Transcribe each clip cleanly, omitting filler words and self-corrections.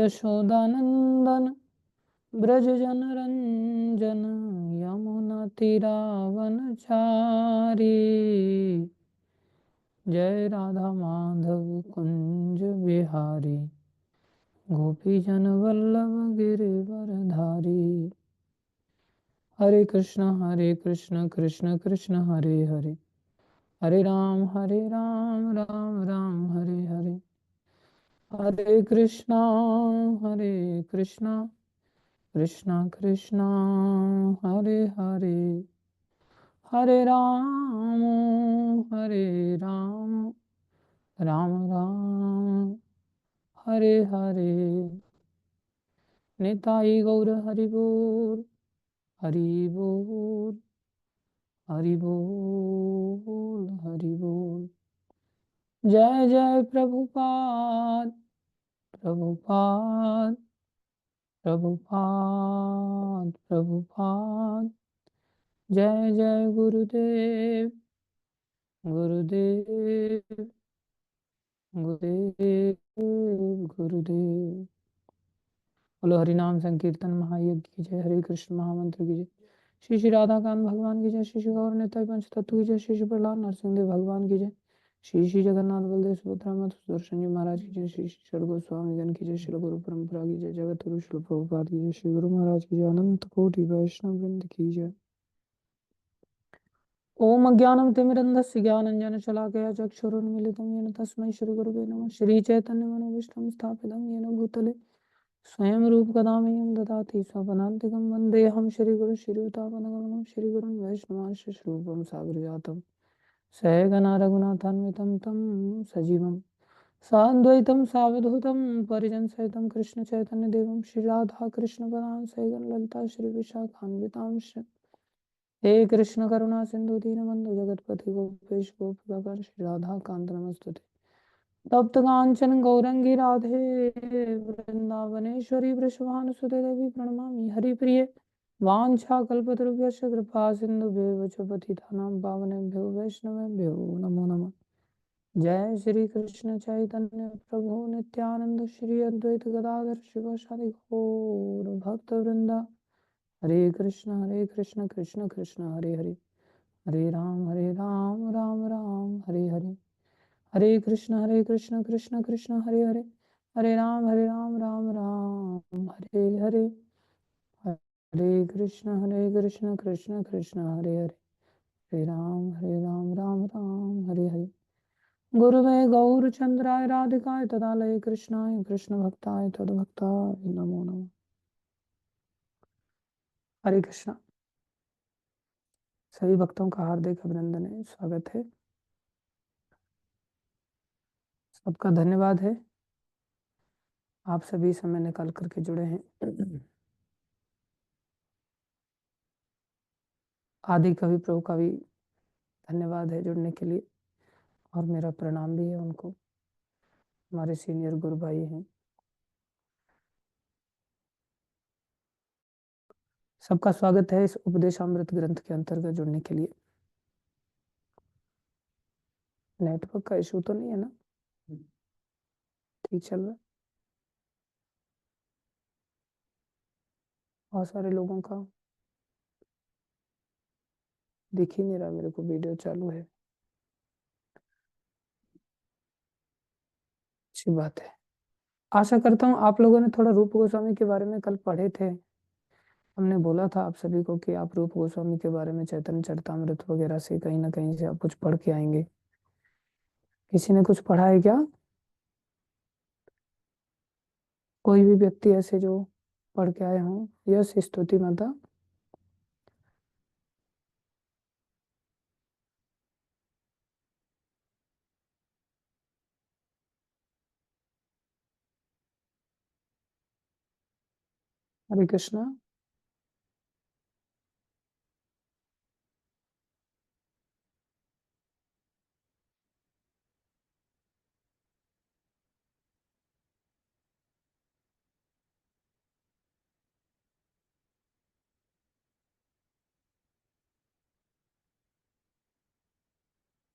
यशोदानंदन ब्रज जन रंजन यमुना तीरावनचारी। जय राधा माधव कुंज बिहारी गोपी जन वल्लभ गिरिवरधारी। हरे कृष्ण कृष्ण कृष्ण हरे हरे, हरे राम राम राम हरे हरे। हरे कृष्णा कृष्णा कृष्णा हरे हरे, हरे राम राम राम हरे हरे। निताई गौर हरि बोल, हरि बोल, हरि बोल, हरि बोल। जय जय प्रभुपाद, प्रभुपाद, प्रभुपाद, प्रभुपाद। जय जय गुरुदेव, गुरुदेव, गुरुदेव, गुरुदेव। बोलो हरिनाम संकीर्तन महायज्ञ की जय, हरे कृष्ण महामंत्र की जय, श्री श्री राधाकांत भगवान की जय, श्री श्री गौर निताई पंच तत्व की जय, श्री श्री प्रहलाद नरसिंह देव भगवान की जय, श्री श्री जगन्नाथ बलदेव सुभद्रा माता सुदर्शन जी महाराज की जय, श्री श्री षड गोस्वामी गण की जय, श्री गुरु परंपरा की जय, जगत गुरु श्री प्रभुपाद की जय, श्री गुरु महाराज की जय, अनंत कोटि वैष्णव वृंद की जय। ओम अज्ञानतिमिरन्धस्य ज्ञानाञ्जनशलाकया चक्षुरुन्मीलितं येन तस्मै श्रीगुरुवे नमः। श्रीचैतन्यमनोभीष्टं स्थापितं येन भूतले स्वयं रूपकदा मह्यं ददाति स्वपदान्तिकं वन्देऽहं श्रीगुरुं श्रीयुतापदकमलं श्रीगुरुं वैष्णवांश्च रूपं सागरजातं सहगना रघुनाथान्वितं तं सजीवं साद्वैतं सावधूतं परिजनसहितं कृष्णचैतन्यदेवं श्रीराधाकृष्णपदां सहितं ललिता श्रीविशाखान्वितांश्च। हे कृष्ण करुणा सिंधु दीनबंधु जगतपति गोपेश गोपिकाकार श्री राधा कांत नमस्तुते। तप्त कांचन गौरंगी राधे वृंदावनेश्वरी वृषभानुसुते देवी प्रणमामि हरिप्रिये। वाञ्छा कल्पतरुभ्यश्च कृपा सिन्धुभ्येव च पतितानां पावनेभ्यो वैष्णवेभ्यो नमो नमः। जय श्री कृष्ण चैतन्य प्रभु नित्यानंद श्री अद्वैत गदाधर शिवासादि गौर भक्तवृंदा। हरे कृष्ण कृष्ण कृष्ण हरे हरे, हरे राम राम राम हरे हरे। हरे कृष्ण कृष्ण कृष्ण हरे हरे, हरे राम राम राम हरे हरे। हरे कृष्ण कृष्ण कृष्ण हरे हरे, हरे राम राम राम हरे हरे। गुरुवे गौरचंद्राय राधिकाय तदालय कृष्णाय कृष्ण भक्ताय तद्भक्ताय नमो नमः। हरे कृष्णा। सभी भक्तों का हार्दिक अभिनंदन है, स्वागत है, सबका धन्यवाद है। आप सभी समय निकाल करके जुड़े हैं। आदि कवि प्रभु का भी धन्यवाद है जुड़ने के लिए, और मेरा प्रणाम भी है उनको, हमारे सीनियर गुरु भाई हैं। सबका स्वागत है इस उपदेशामृत ग्रंथ के अंतर्गत जुड़ने के लिए। नेटवर्क का इशू तो नहीं है ना? ठीक चल रहा है। बहुत सारे लोगों का दिख ही नहीं रहा मेरे को, वीडियो चालू है। अच्छी बात है। आशा करता हूँ आप लोगों ने थोड़ा रूप गोस्वामी के बारे में कल पढ़े थे। हमने बोला था आप सभी को कि आप रूप गोस्वामी के बारे में चैतन्य चरितामृत वगैरह से कहीं ना कहीं से आप कुछ पढ़ के आएंगे। किसी ने कुछ पढ़ा है क्या? कोई भी व्यक्ति ऐसे जो पढ़ के आए हों? यस स्तुति माता। हरे कृष्णा।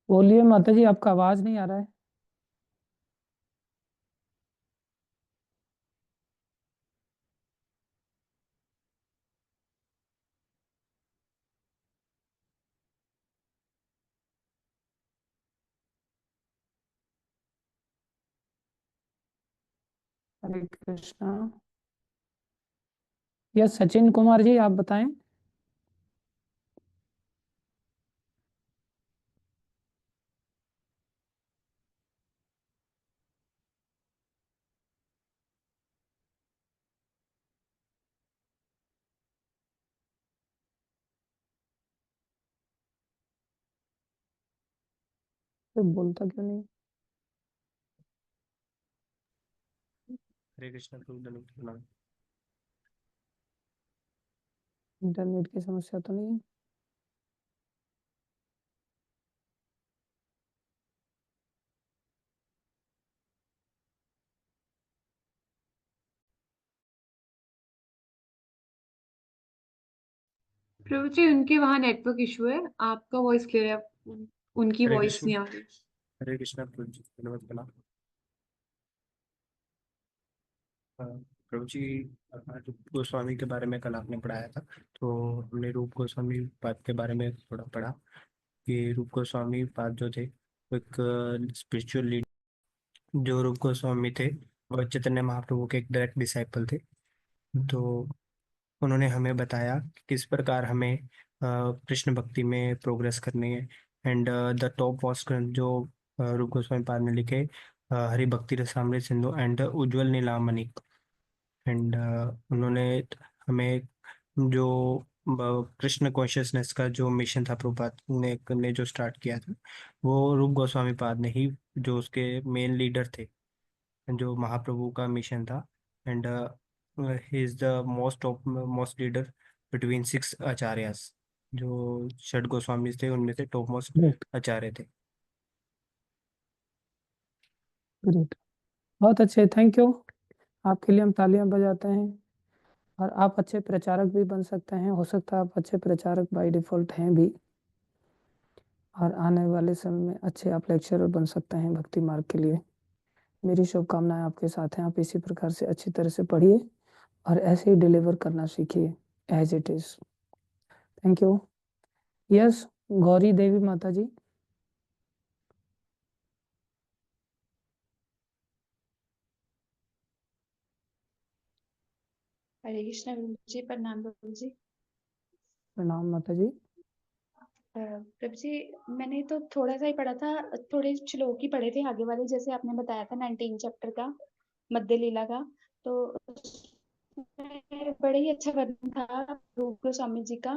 बोलिए माता जी, आपका आवाज नहीं आ रहा है। हरे कृष्णा। यस सचिन कुमार जी, आप बताएं। तो बोलता क्यों नहीं? हरे कृष्ण प्रभु, दंडवत प्रणाम। इंटरनेट की समस्या तो नहीं है? प्रभु जी उनके वहाँ नेटवर्क इशू है, आपका वॉइस क्लियर है, उनकी हरे वॉइस कृष्ण। नहीं आ रही। हरे कृष्ण प्रभु जी, दंडवत प्रणाम। प्रभु जी, रूप गोस्वामी के बारे में कल आपने पढ़ाया था, तो हमने रूप गोस्वामी पाद के बारे में थोड़ा पढ़ा कि रूप गोस्वामी पाद जो थे वो एक स्पिरिचुअल लीडर, जो रूप गोस्वामी थे वो चैतन्य महाप्रभु के एक डायरेक्ट डिसाइपल थे। तो उन्होंने हमें बताया कि किस प्रकार हमें कृष्ण भक्ति में प्रोग्रेस करनी है। एंड द टॉप वॉस जो रूप गोस्वामी पाद ने लिखे, हरि भक्ति रसामृत सिंधु एंड उज्जवल नीलामणि। एंड उन्होंने हमें जो कृष्ण कॉन्शियसनेस का जो मिशन था प्रभुपाद ने जो स्टार्ट किया था, वो रूप गोस्वामी पाद ने ही, जो उसके मेन लीडर थे, जो महाप्रभु का मिशन था। And he is the most leader between 6 acharyas, जो षड गोस्वामी थे उनमें से टॉप मोस्ट ग्रेट, आचार्य थे। ग्रेट, बहुत अच्छे, थैंक यू। आपके लिए हम तालियां बजाते हैं। और आप अच्छे प्रचारक भी बन सकते हैं, हो सकता है आप अच्छे प्रचारक बाय डिफ़ॉल्ट हैं भी, और आने वाले समय में अच्छे आप लेक्चरर बन सकते हैं भक्ति मार्ग के लिए। मेरी शुभकामनाएं आपके साथ हैं। आप इसी प्रकार से अच्छी तरह से पढ़िए और ऐसे ही डिलीवर करना सीखिए as it is. Thank you. Yes, Gauri Devi माता जी। हरे कृष्ण प्रभु जी, प्रणाम प्रभु जी। प्रणाम माता जी। प्रभु जी, मैंने तो थोड़ा सा ही पढ़ा था, थोड़े श्लोक ही पढ़े थे आगे वाले, जैसे आपने बताया था 19 चैप्टर का, मध्य लीला का। तो उसमें बड़े ही अच्छा वर्णन था रूप गोस्वामी जी का।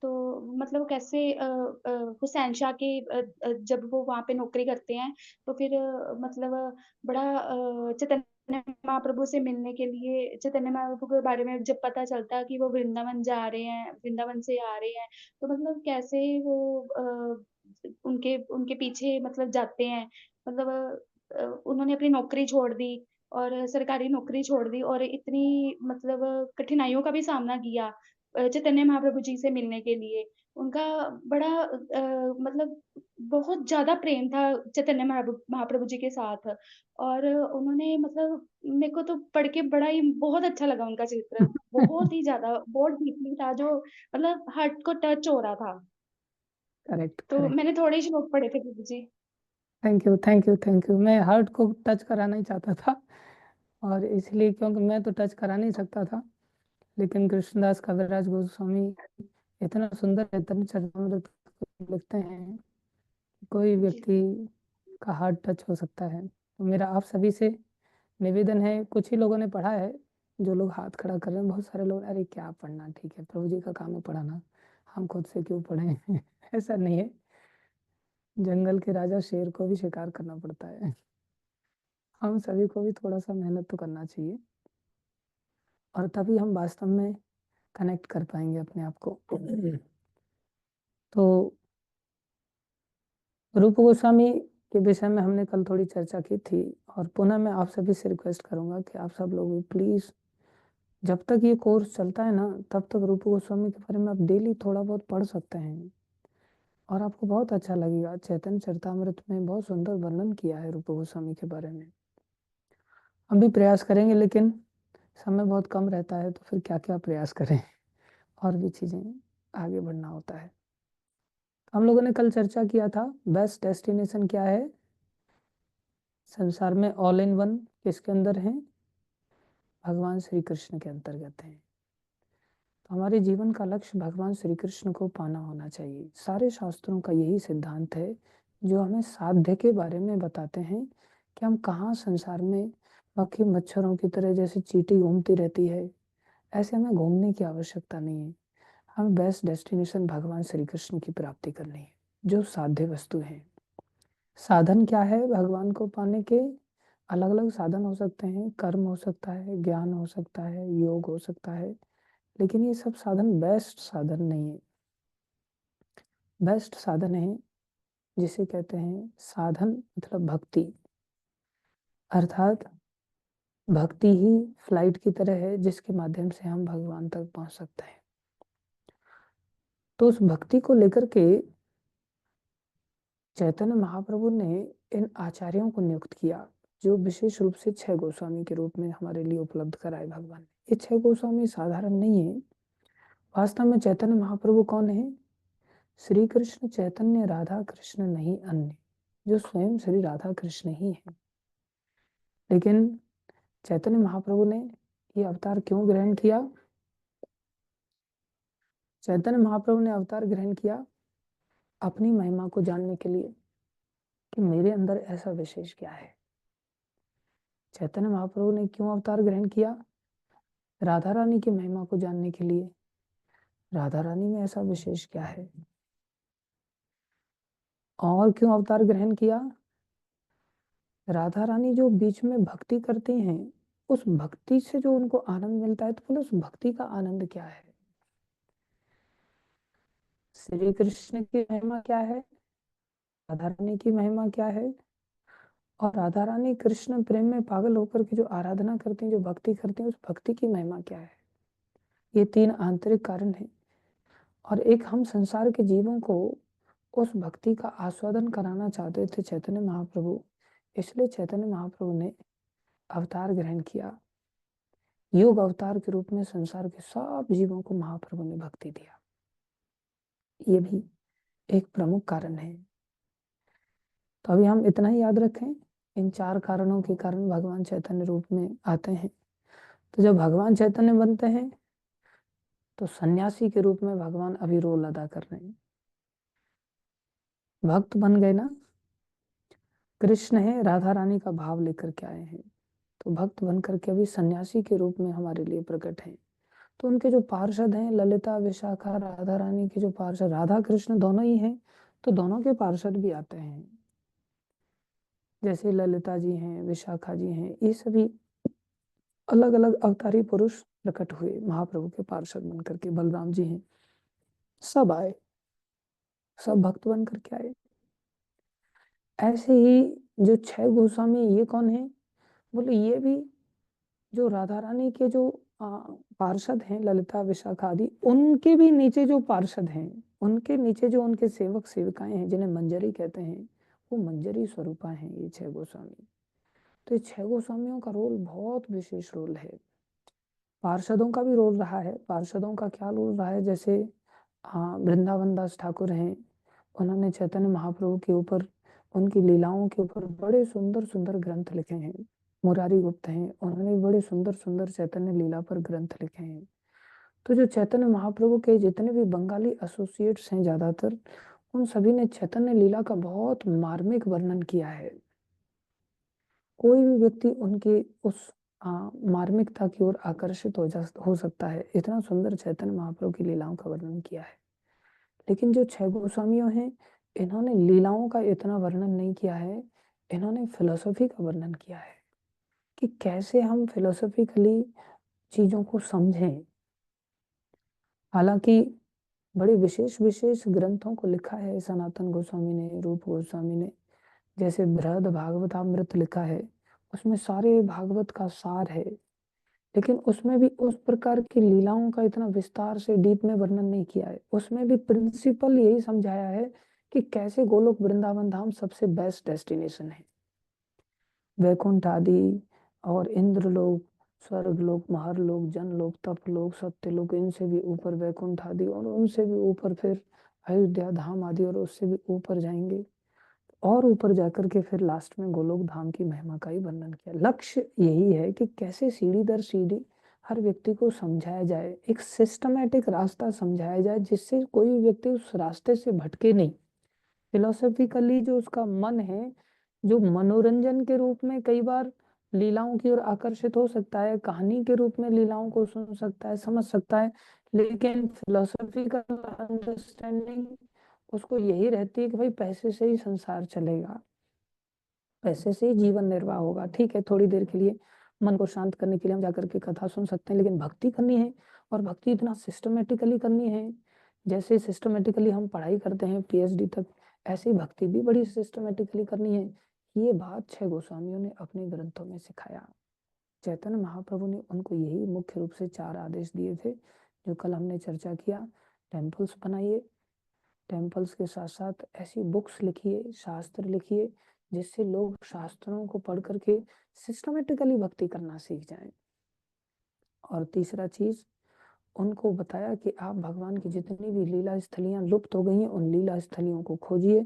तो मतलब कैसे हुसैन शाह के जब वो वहाँ पे नौकरी करते हैं, तो फिर मतलब बड़ा चैतन्य महाप्रभु से मिलने के लिए, चैतन्य महाप्रभु के बारे में जब पता चलता कि वो वृंदावन जा रहे हैं, वृंदावन से आ रहे हैं, तो मतलब कैसे वो उनके उनके पीछे मतलब जाते हैं। मतलब उन्होंने अपनी नौकरी छोड़ दी, और सरकारी नौकरी छोड़ दी, और इतनी मतलब कठिनाइयों का भी सामना किया चैतन्य महाप्रभु जी से मिलने के लिए। उनका बड़ा मतलब बहुत ज़्यादा प्रेम था चैतन्य महाप्रभु जी के साथ। और उन्होंने मतलब मेरे को तो पढ़ के बड़ा ही बहुत अच्छा लगा उनका चरित्र। बहुत ही ज़्यादा, बहुत डीपली था, जो मतलब हार्ट को टच हो रहा था। करेक्ट, तो करेक्ट। मैंने थोड़े ही श्लोक पढ़े थे प्रभु जी। Thank you, thank you, thank you. मैं हार्ट को टच कराना ही चाहता था, और इसलिए क्योंकि मैं तो टच करा नहीं सकता था, लेकिन कृष्णदास कविराज गोस्वामी इतना सुंदर इतना चरितमृत लिखते हैं, कोई जी व्यक्ति का हार्ट टच हो सकता है। तो मेरा आप सभी से निवेदन है, कुछ ही लोगों ने पढ़ा है, जो लोग हाथ खड़ा कर रहे हैं, बहुत सारे लोग अरे क्या पढ़ना, ठीक है प्रभु जी का काम है पढ़ाना, हम खुद से क्यों पढ़ें ऐसा नहीं है, जंगल के राजा शेर को भी शिकार करना पड़ता है। हम सभी को भी थोड़ा सा मेहनत तो करना चाहिए, और तभी हम वास्तव में कनेक्ट कर पाएंगे अपने आप को। तो रूप गोस्वामी के विषय में हमने कल थोड़ी चर्चा की थी, और पुनः मैं आप सभी से रिक्वेस्ट करूंगा कि आप सब लोग भी प्लीज़, जब तक ये कोर्स चलता है ना, तब तक रूप गोस्वामी के बारे में आप डेली थोड़ा बहुत पढ़ सकते हैं, और आपको बहुत अच्छा लगेगा। चैतन्य चरितामृत में बहुत सुंदर वर्णन किया है रूप गोस्वामी के बारे में। हम भी प्रयास करेंगे, लेकिन समय बहुत कम रहता है, तो फिर क्या क्या प्रयास करें, और भी चीज़ें आगे बढ़ना होता है। हम लोगों ने कल चर्चा किया था बेस्ट डेस्टिनेशन क्या है संसार में, ऑल इन वन किसके अंदर है? भगवान श्री कृष्ण के अंतर्गत हैं। तो हमारे जीवन का लक्ष्य भगवान श्री कृष्ण को पाना होना चाहिए। सारे शास्त्रों का यही सिद्धांत है जो हमें साध्य के बारे में बताते हैं कि हम कहाँ संसार में मक्खी मच्छरों की तरह जैसे चींटी घूमती रहती है, ऐसे हमें घूमने की आवश्यकता नहीं है। हमें बेस्ट डेस्टिनेशन भगवान श्री कृष्ण की प्राप्ति करनी है, जो साध्य वस्तु है। साधन क्या है भगवान को पाने के? अलग अलग साधन हो सकते हैं, कर्म हो सकता है, ज्ञान हो सकता है, योग हो सकता है, लेकिन ये सब साधन बेस्ट साधन नहीं है। बेस्ट साधन है जिसे कहते हैं साधन मतलब भक्ति, अर्थात भक्ति ही फ्लाइट की तरह है जिसके माध्यम से हम भगवान तक पहुंच सकते हैं। तो उस भक्ति को लेकर के चैतन्य महाप्रभु ने इन आचार्यों को नियुक्त किया, जो विशेष रूप से 6 गोस्वामी के रूप में हमारे लिए उपलब्ध कराए भगवान ने। ये 6 गोस्वामी साधारण नहीं है। वास्तव में चैतन्य महाप्रभु कौन है? श्री कृष्ण चैतन्य राधा कृष्ण नहीं अन्य, जो स्वयं श्री राधा कृष्ण ही है। लेकिन चैतन्य महाप्रभु ने ये अवतार क्यों ग्रहण किया? चैतन्य महाप्रभु ने अवतार ग्रहण किया अपनी महिमा को जानने के लिए कि मेरे अंदर ऐसा विशेष क्या है। चैतन्य महाप्रभु ने क्यों अवतार ग्रहण किया? राधा रानी की महिमा को जानने के लिए। राधा रानी में ऐसा विशेष क्या है? और क्यों अवतार ग्रहण किया? राधा रानी जो बीच में भक्ति करती हैं, उस भक्ति से जो उनको आनंद मिलता है, तो बोले उस भक्ति का आनंद क्या है? श्री कृष्ण की महिमा क्या है? राधा रानी की महिमा क्या है? और राधा रानी कृष्ण प्रेम में पागल होकर के जो आराधना करती हैं, जो भक्ति करती हैं, उस भक्ति की महिमा क्या है? ये 3 आंतरिक कारण हैं। और एक हम संसार के जीवों को उस भक्ति का आस्वादन कराना चाहते थे चैतन्य महाप्रभु, इसलिए चैतन्य महाप्रभु ने अवतार ग्रहण किया। योग अवतार के रूप में संसार के सब जीवों को महाप्रभु ने भक्ति दिया। ये भी एक प्रमुख कारण है। तो अभी हम इतना ही याद रखें, इन 4 कारणों के कारण भगवान चैतन्य रूप में आते हैं। तो जब भगवान चैतन्य बनते हैं तो सन्यासी के रूप में भगवान अभी रोल अदा कर रहे हैं। भक्त बन गए ना, कृष्ण है, राधा रानी का भाव लेकर के आए हैं, तो भक्त बन करके अभी सन्यासी के रूप में हमारे लिए प्रकट हैं। तो उनके जो पार्षद हैं, ललिता विशाखा, राधा रानी के जो पार्षद, राधा कृष्ण दोनों ही हैं, तो दोनों के पार्षद भी आते हैं। जैसे ललिता जी हैं, विशाखा जी हैं, ये सभी अलग अलग अवतारी पुरुष प्रकट हुए महाप्रभु के पार्षद बन करके। बलराम जी हैं, सब आए, सब भक्त बन करके आए। ऐसे ही जो 6 गोस्वामी, ये कौन है? बोले ये भी जो राधा रानी के जो पार्षद हैं, ललिता विशाखा आदि, उनके भी नीचे जो पार्षद हैं, उनके नीचे जो उनके सेवक सेविकाएं हैं, जिन्हें मंजरी कहते हैं, वो मंजरी स्वरूपा हैं ये 6 गोस्वामी। तो ये 6 गोस्वामियों का रोल बहुत विशेष रोल है। पार्षदों का भी रोल रहा है। पार्षदों का क्या रोल रहा है? जैसे वृंदावन दास ठाकुर हैं, उन्होंने चैतन्य महाप्रभु के ऊपर, उनकी लीलाओं के ऊपर बड़े सुंदर सुंदर ग्रंथ लिखे हैं। मुरारी गुप्त हैं, उन्होंने बड़े सुंदर सुंदर चैतन्य लीला पर ग्रंथ लिखे हैं। तो जो चैतन्य महाप्रभु के जितने भी बंगाली एसोसिएट्स हैं, ज्यादातर उन सभी ने चैतन्य लीला का बहुत मार्मिक वर्णन किया है। कोई भी व्यक्ति उनकी उस मार्मिकता की ओर आकर्षित हो सकता है। इतना सुंदर चैतन्य महाप्रभु की लीलाओं का वर्णन किया है। लेकिन जो 6 गोस्वामियों हैं, इन्होंने लीलाओं का इतना वर्णन नहीं किया है, इन्होंने फिलोसफी का वर्णन किया है कि कैसे हम फिलोसफिकली चीजों को समझें। हालांकि बड़े विशेष विशेष ग्रंथों को लिखा है सनातन गोस्वामी ने, रूप गोस्वामी ने। जैसे बृहद भागवतामृत लिखा है, उसमें सारे भागवत का सार है, लेकिन उसमें भी उस प्रकार की लीलाओं का इतना विस्तार से डीप में वर्णन नहीं किया है। उसमें भी प्रिंसिपल यही समझाया है कि कैसे गोलोक वृंदावन धाम सबसे बेस्ट डेस्टिनेशन है। वैकुंठ आदि और इंद्रलोक, स्वर्गलोक, महरलोक, जनलोक, तपलोक, सत्यलोक, इनसे भी ऊपर वैकुंठ आदि, और उनसे भी ऊपर फिर अयोध्या धाम आदि, और उससे भी ऊपर जाएंगे। और ऊपर जाकर के फिर लास्ट में गोलोक धाम की महिमा का ही वर्णन किया। लक्ष्य यही है कि कैसे सीढ़ी दर सीढ़ी हर व्यक्ति को समझाया जाए, एक सिस्टमेटिक रास्ता समझाया जाए जिससे कोई भी व्यक्ति उस रास्ते से भटके नहीं। फिलोसफिकली जो उसका मन है, जो मनोरंजन के रूप में कई बार लीलाओं की ओर आकर्षित हो सकता है, कहानी के रूप में लीलाओं को सुन सकता है, समझ सकता है, लेकिन फिलोसफिकल अंडरस्टैंडिंग उसको यही रहती है कि भाई पैसे से ही संसार चलेगा, पैसे से ही जीवन निर्वाह होगा। ठीक है, थोड़ी देर के लिए मन को शांत करने के लिए हम जाकर के कथा सुन सकते हैं, लेकिन भक्ति करनी है और भक्ति इतना सिस्टमेटिकली करनी है। जैसे सिस्टमेटिकली हम पढ़ाई करते हैं पीएचडी तक, ऐसे ही भक्ति भी बड़ी सिस्टमेटिकली करनी है। ये बात 6 गोस्वामियों ने अपने ग्रंथों में सिखाया। चैतन्य महाप्रभु ने उनको यही मुख्य रूप से 4 आदेश दिए थे जो कल हमने चर्चा किया। टेम्पल्स बनाइए, टेम्पल्स के साथ साथ ऐसी बुक्स लिखिए, शास्त्र लिखिए जिससे लोग शास्त्रों को पढ़ करके सिस्टमेटिकली भक्ति करना सीख जाएं। और तीसरा चीज उनको बताया कि आप भगवान की जितनी भी लीला स्थलियां लुप्त हो गई हैं उन लीला स्थलियों को खोजिए।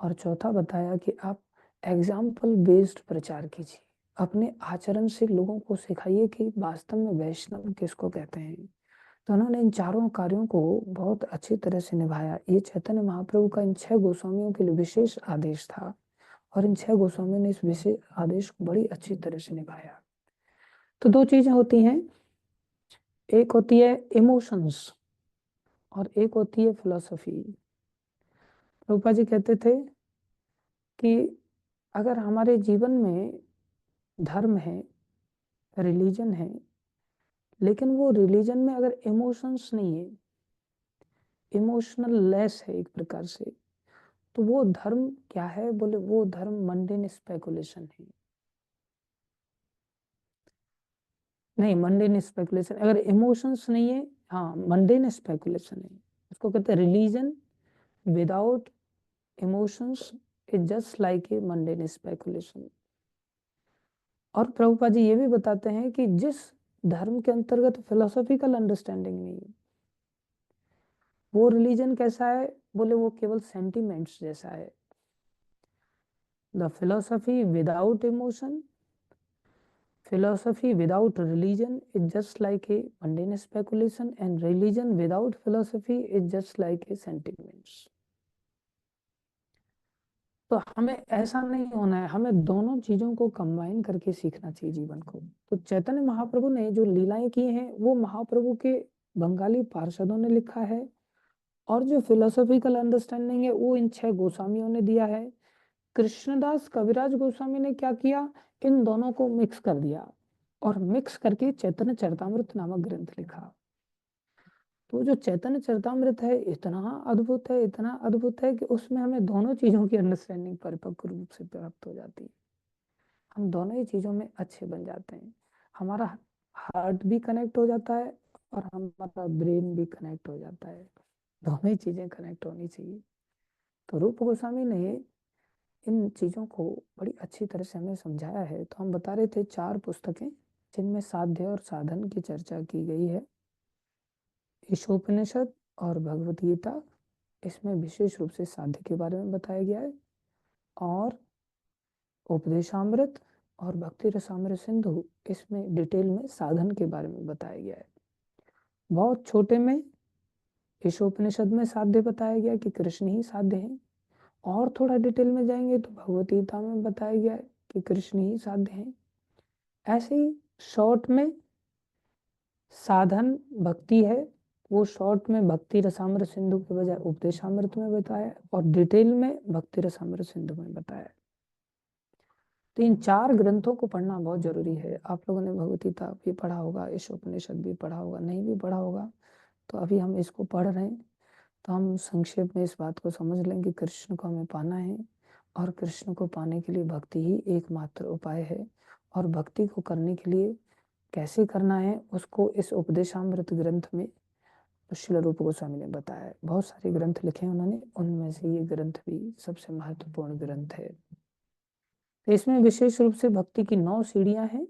और चौथा बताया कि आप एग्जाम्पल बेस्ड प्रचार कीजिए, अपने आचरण से लोगों को सिखाइए कि वास्तव में वैष्णव किसको कहते हैं। तो उन्होंने इन चारों कार्यों को बहुत अच्छी तरह से निभाया। ये चैतन्य महाप्रभु का इन 6 गोस्वामियों के लिए विशेष आदेश था और इन 6 गोस्वामियों ने इस विशेष आदेश को बड़ी अच्छी तरह से निभाया। तो 2 चीजें होती हैं, एक होती है इमोशंस और एक होती है फिलॉसफी। प्रभुपाद जी कहते थे कि अगर हमारे जीवन में धर्म है, रिलीजन है, लेकिन वो रिलीजन में अगर इमोशंस नहीं है, इमोशनल लेस है एक प्रकार से, तो वो धर्म क्या है? बोले वो धर्म मंडेन स्पेकुलेशन है। नहीं, मंडेन स्पेकुलेशन, अगर इमोशंस नहीं है, हाँ मंडेन स्पेकुलेशन है। उसको कहते हैं religion without emotions is just like a mundane speculation. और प्रभुपाद जी ये भी बताते हैं कि जिस धर्म के अंतर्गत फिलोसॉफिकल अंडरस्टैंडिंग नहीं है वो रिलीजन कैसा है? बोले वो केवल सेंटिमेंट्स जैसा है। The philosophy without emotion, philosophy without religion is just like a mundane speculation and religion without philosophy is just like a sentiments। तो हमें ऐसा नहीं होना है, हमें दोनों चीजों को कंबाइन करके सीखना चाहिए जीवन को। तो चैतन्य महाप्रभु ने जो लीलाएं की हैं वो महाप्रभु के बंगाली पार्षदों ने लिखा है और जो फिलोसॉफिकल अंडरस्टैंडिंग है वो इन 6 गोस्वामियों ने दिया है। कृष्णदास कविराज गोस्वामी ने क्या किया? इन दोनों को मिक्स कर दिया और मिक्स करके चैतन्य चरितामृत नामक ग्रंथ लिखा। तो जो चैतन्य चरितामृत है इतना अद्भुत है, इतना अद्भुत है कि उसमें हमें दोनों चीजों की अंडरस्टैंडिंग परिपक्व रूप से प्राप्त हो जाती है। हम दोनों ही चीजों में अच्छे बन जाते हैं, हमारा हार्ट भी कनेक्ट हो जाता है और हमारा ब्रेन भी कनेक्ट हो जाता है। दोनों ही चीजें कनेक्ट होनी चाहिए। तो रूप गोस्वामी ने इन चीजों को बड़ी अच्छी तरह से हमें समझाया है। तो हम बता रहे थे 4 पुस्तकें जिनमें साध्य और साधन की चर्चा की गई है। ईशोपनिषद और भगवत गीता, इसमें विशेष रूप से साध्य के बारे में बताया गया है, और उपदेशामृत और भक्ति रसामृत सिंधु, इसमें डिटेल में साधन के बारे में बताया गया है। बहुत छोटे में ईशोपनिषद में साध्य बताया गया कि कृष्ण ही साध्य है, और थोड़ा डिटेल में जाएंगे तो भगवत गीता में बताया गया है कि कृष्ण ही साध्य है। ऐसे ही शॉर्ट में साधन भक्ति है, वो शॉर्ट में भक्ति रसामृत सिंधु के बजाय उपदेशामृत में बताया और डिटेल में भक्ति रसामृत सिंधु में बताया। तो इन 4 ग्रंथों को पढ़ना बहुत जरूरी है। आप लोगों ने भगवत गीता भी पढ़ा होगा, ईशोपनिषद भी पढ़ा होगा, नहीं भी पढ़ा होगा तो अभी हम इसको पढ़ रहे हैं तो हम संक्षेप में इस बात को समझ लें कि कृष्ण को हमें पाना है और कृष्ण को पाने के लिए भक्ति ही एकमात्र उपाय है। और भक्ति को करने के लिए कैसे करना है उसको इस उपदेशामृत ग्रंथ में श्रील रूप गोस्वामी ने बताया है। बहुत सारे ग्रंथ लिखे हैं उन्होंने, उनमें से ये ग्रंथ भी सबसे महत्वपूर्ण ग्रंथ है। तो इसमें विशेष रूप से भक्ति की 9 सीढ़ियां हैं।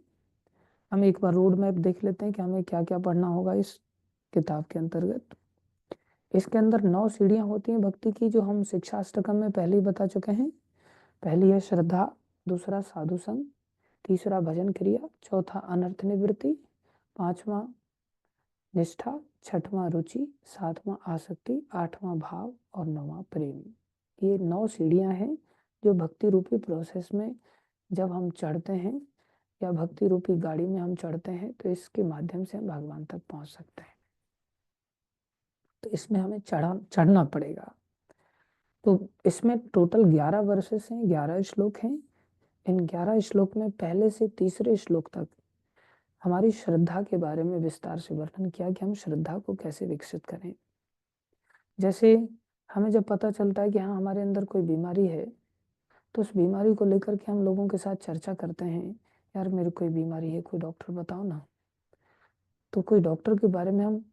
हम एक बार रोड मैप देख लेते हैं कि हमें क्या क्या पढ़ना होगा इस किताब के अंतर्गत। इसके अंदर 9 सीढ़ियां होती हैं भक्ति की, जो हम शिक्षाष्टकम में पहले ही बता चुके हैं। पहली है श्रद्धा, दूसरा साधु संग, तीसरा भजन क्रिया, चौथा अनर्थ निवृत्ति, पांचवा निष्ठा, छठवां रुचि, सातवां आसक्ति, आठवां भाव और नौवां प्रेम। ये 9 सीढ़ियां हैं जो भक्ति रूपी प्रोसेस में जब हम चढ़ते हैं या भक्ति रूपी गाड़ी में हम चढ़ते हैं तो इसके माध्यम से हम भगवान तक पहुंच सकते हैं। तो इसमें हमें चढ़ना पड़ेगा। तो इसमें टोटल 11 वर्सेस हैं, 11 श्लोक हैं। इन 11 श्लोक में पहले से तीसरे श्लोक तक हमारी श्रद्धा के बारे में विस्तार से वर्णन किया कि हम श्रद्धा को कैसे विकसित करें। जैसे हमें जब पता चलता है कि हाँ हमारे अंदर कोई बीमारी है तो उस बीमारी को लेकर के हम लोगों के साथ चर्चा करते हैं, यार मेरे कोई बीमारी है, कोई डॉक्टर बताओ ना। तो कोई डॉक्टर के बारे में हम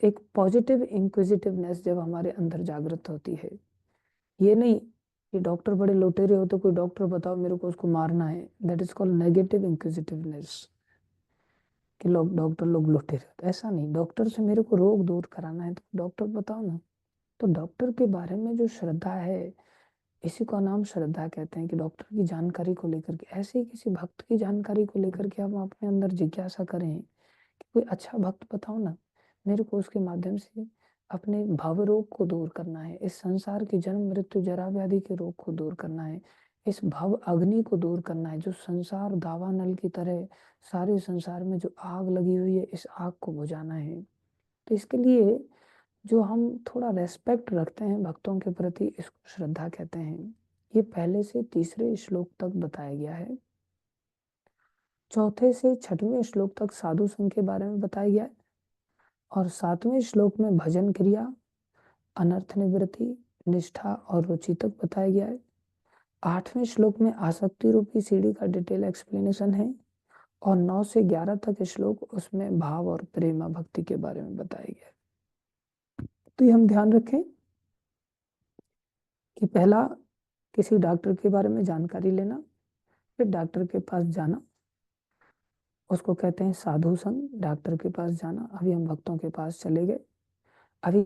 एक पॉजिटिव इंक्विजिटिवनेस जब हमारे अंदर जागृत होती है, ये नहीं कि डॉक्टर बड़े लुटेरे हो तो कोई डॉक्टर बताओ मेरे को उसको मारना है, that is called negative inquisitiveness कि लोग डॉक्टर लोग लुटेरे। तो ऐसा नहीं, डॉक्टर से मेरे को रोग दूर कराना है तो डॉक्टर बताओ ना। तो डॉक्टर के बारे में जो श्रद्धा है, इसी का नाम श्रद्धा कहते हैं कि डॉक्टर की जानकारी को लेकर के, ऐसे ही किसी भक्त की जानकारी को लेकर के हम अपने अंदर जिज्ञासा करें कि कोई अच्छा भक्त बताओ ना, मेरे को उसके माध्यम से अपने भव रोग को दूर करना है, इस संसार की जन्म मृत्यु जरा व्याधि के रोग को दूर करना है, इस भव अग्नि को दूर करना है, जो संसार दावानल की तरह सारे संसार में जो आग लगी हुई है, इस आग को बुझाना है। तो इसके लिए जो हम थोड़ा रेस्पेक्ट रखते हैं भक्तों के प्रति, इसको श्रद्धा कहते हैं। ये पहले से तीसरे श्लोक तक बताया गया है। चौथे से छठवें श्लोक तक साधु संघ के बारे में बताया गया है और 7वें श्लोक में भजन क्रिया, अनर्थ निवृत्ति, निष्ठा और रुचि तक बताया गया है। 8वें श्लोक में आसक्ति रूपी सीढ़ी का डिटेल एक्सप्लेनेशन है और 9 से 11 तक श्लोक उसमें भाव और प्रेमा भक्ति के बारे में बताया गया है। तो ये हम ध्यान रखें कि पहला किसी डॉक्टर के बारे में जानकारी लेना, फिर डॉक्टर के पास जाना, उसको कहते हैं साधु संग, डॉक्टर के पास जाना। अभी हम भक्तों के पास चले गए। अभी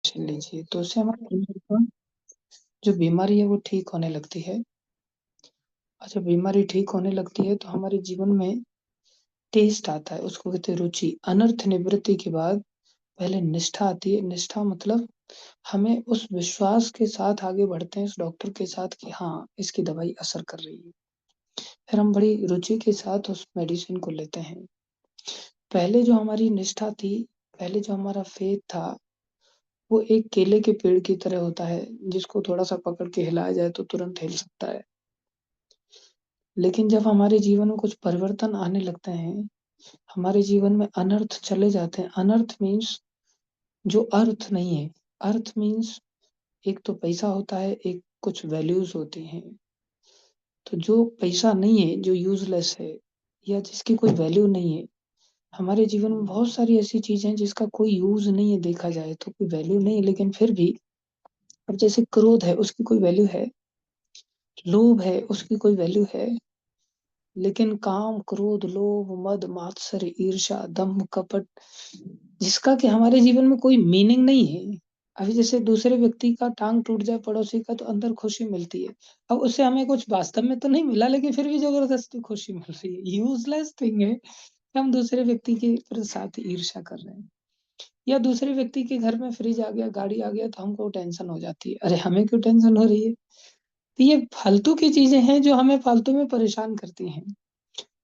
लीजिए तो उससे हमारा जो बीमारी है वो ठीक होने लगती है। अच्छा, बीमारी ठीक होने लगती है तो हमारे जीवन में टेस्ट आता है, उसको कहते हैं रुचि। अनर्थ निवृत्ति के बाद पहले निष्ठा आती है। निष्ठा मतलब हमें उस विश्वास के साथ आगे बढ़ते हैं उस डॉक्टर के साथ कि हाँ इसकी दवाई असर कर रही है। फिर हम बड़ी रुचि के साथ उस मेडिसिन को लेते हैं। पहले जो हमारी निष्ठा थी, पहले जो हमारा फेथ था, वो एक केले के पेड़ की तरह होता है, जिसको थोड़ा-सा पकड़ के हिलाया जाए तो तुरंत हिल सकता है। लेकिन जब हमारे जीवन में कुछ परिवर्तन आने लगते हैं, हमारे जीवन में अनर्थ चले जाते हैं। अनर्थ मीन्स जो अर्थ नहीं है। अर्थ मीन्स एक तो पैसा होता है, एक कुछ वैल्यूज़ होती हैं। तो जो पैसा नहीं है, जो यूज़लेस है या जिसकी कोई वैल्यू नहीं है, हमारे जीवन में बहुत सारी ऐसी चीज़ें हैं जिसका कोई यूज़ नहीं है, देखा जाए तो कोई वैल्यू नहीं है, लेकिन फिर भी अब जैसे क्रोध है, उसकी कोई वैल्यू है, लोभ है, उसकी कोई वैल्यू है, लेकिन काम, क्रोध, लोभ, मद, मात्सर्य, ईर्ष्या, दंभ, कपट जिसका कि हमारे जीवन में कोई मीनिंग नहीं है। अभी जैसे दूसरे व्यक्ति का टाँग टूट जाए पड़ोसी का तो अंदर खुशी मिलती है। अब उससे हमें कुछ वास्तव में तो नहीं मिला, लेकिन फिर भी ज़बरदस्ती खुशी मिल रही है। यूज़लेस थिंग है कि हम दूसरे व्यक्ति के साथ ईर्ष्या कर रहे हैं। या दूसरे व्यक्ति के घर में फ्रिज आ गया, गाड़ी आ गया तो हमको टेंशन हो जाती है। अरे! हमें क्यों टेंशन हो रही है? तो ये फालतू की चीज़ें हैं जो हमें फालतू में परेशान करती हैं।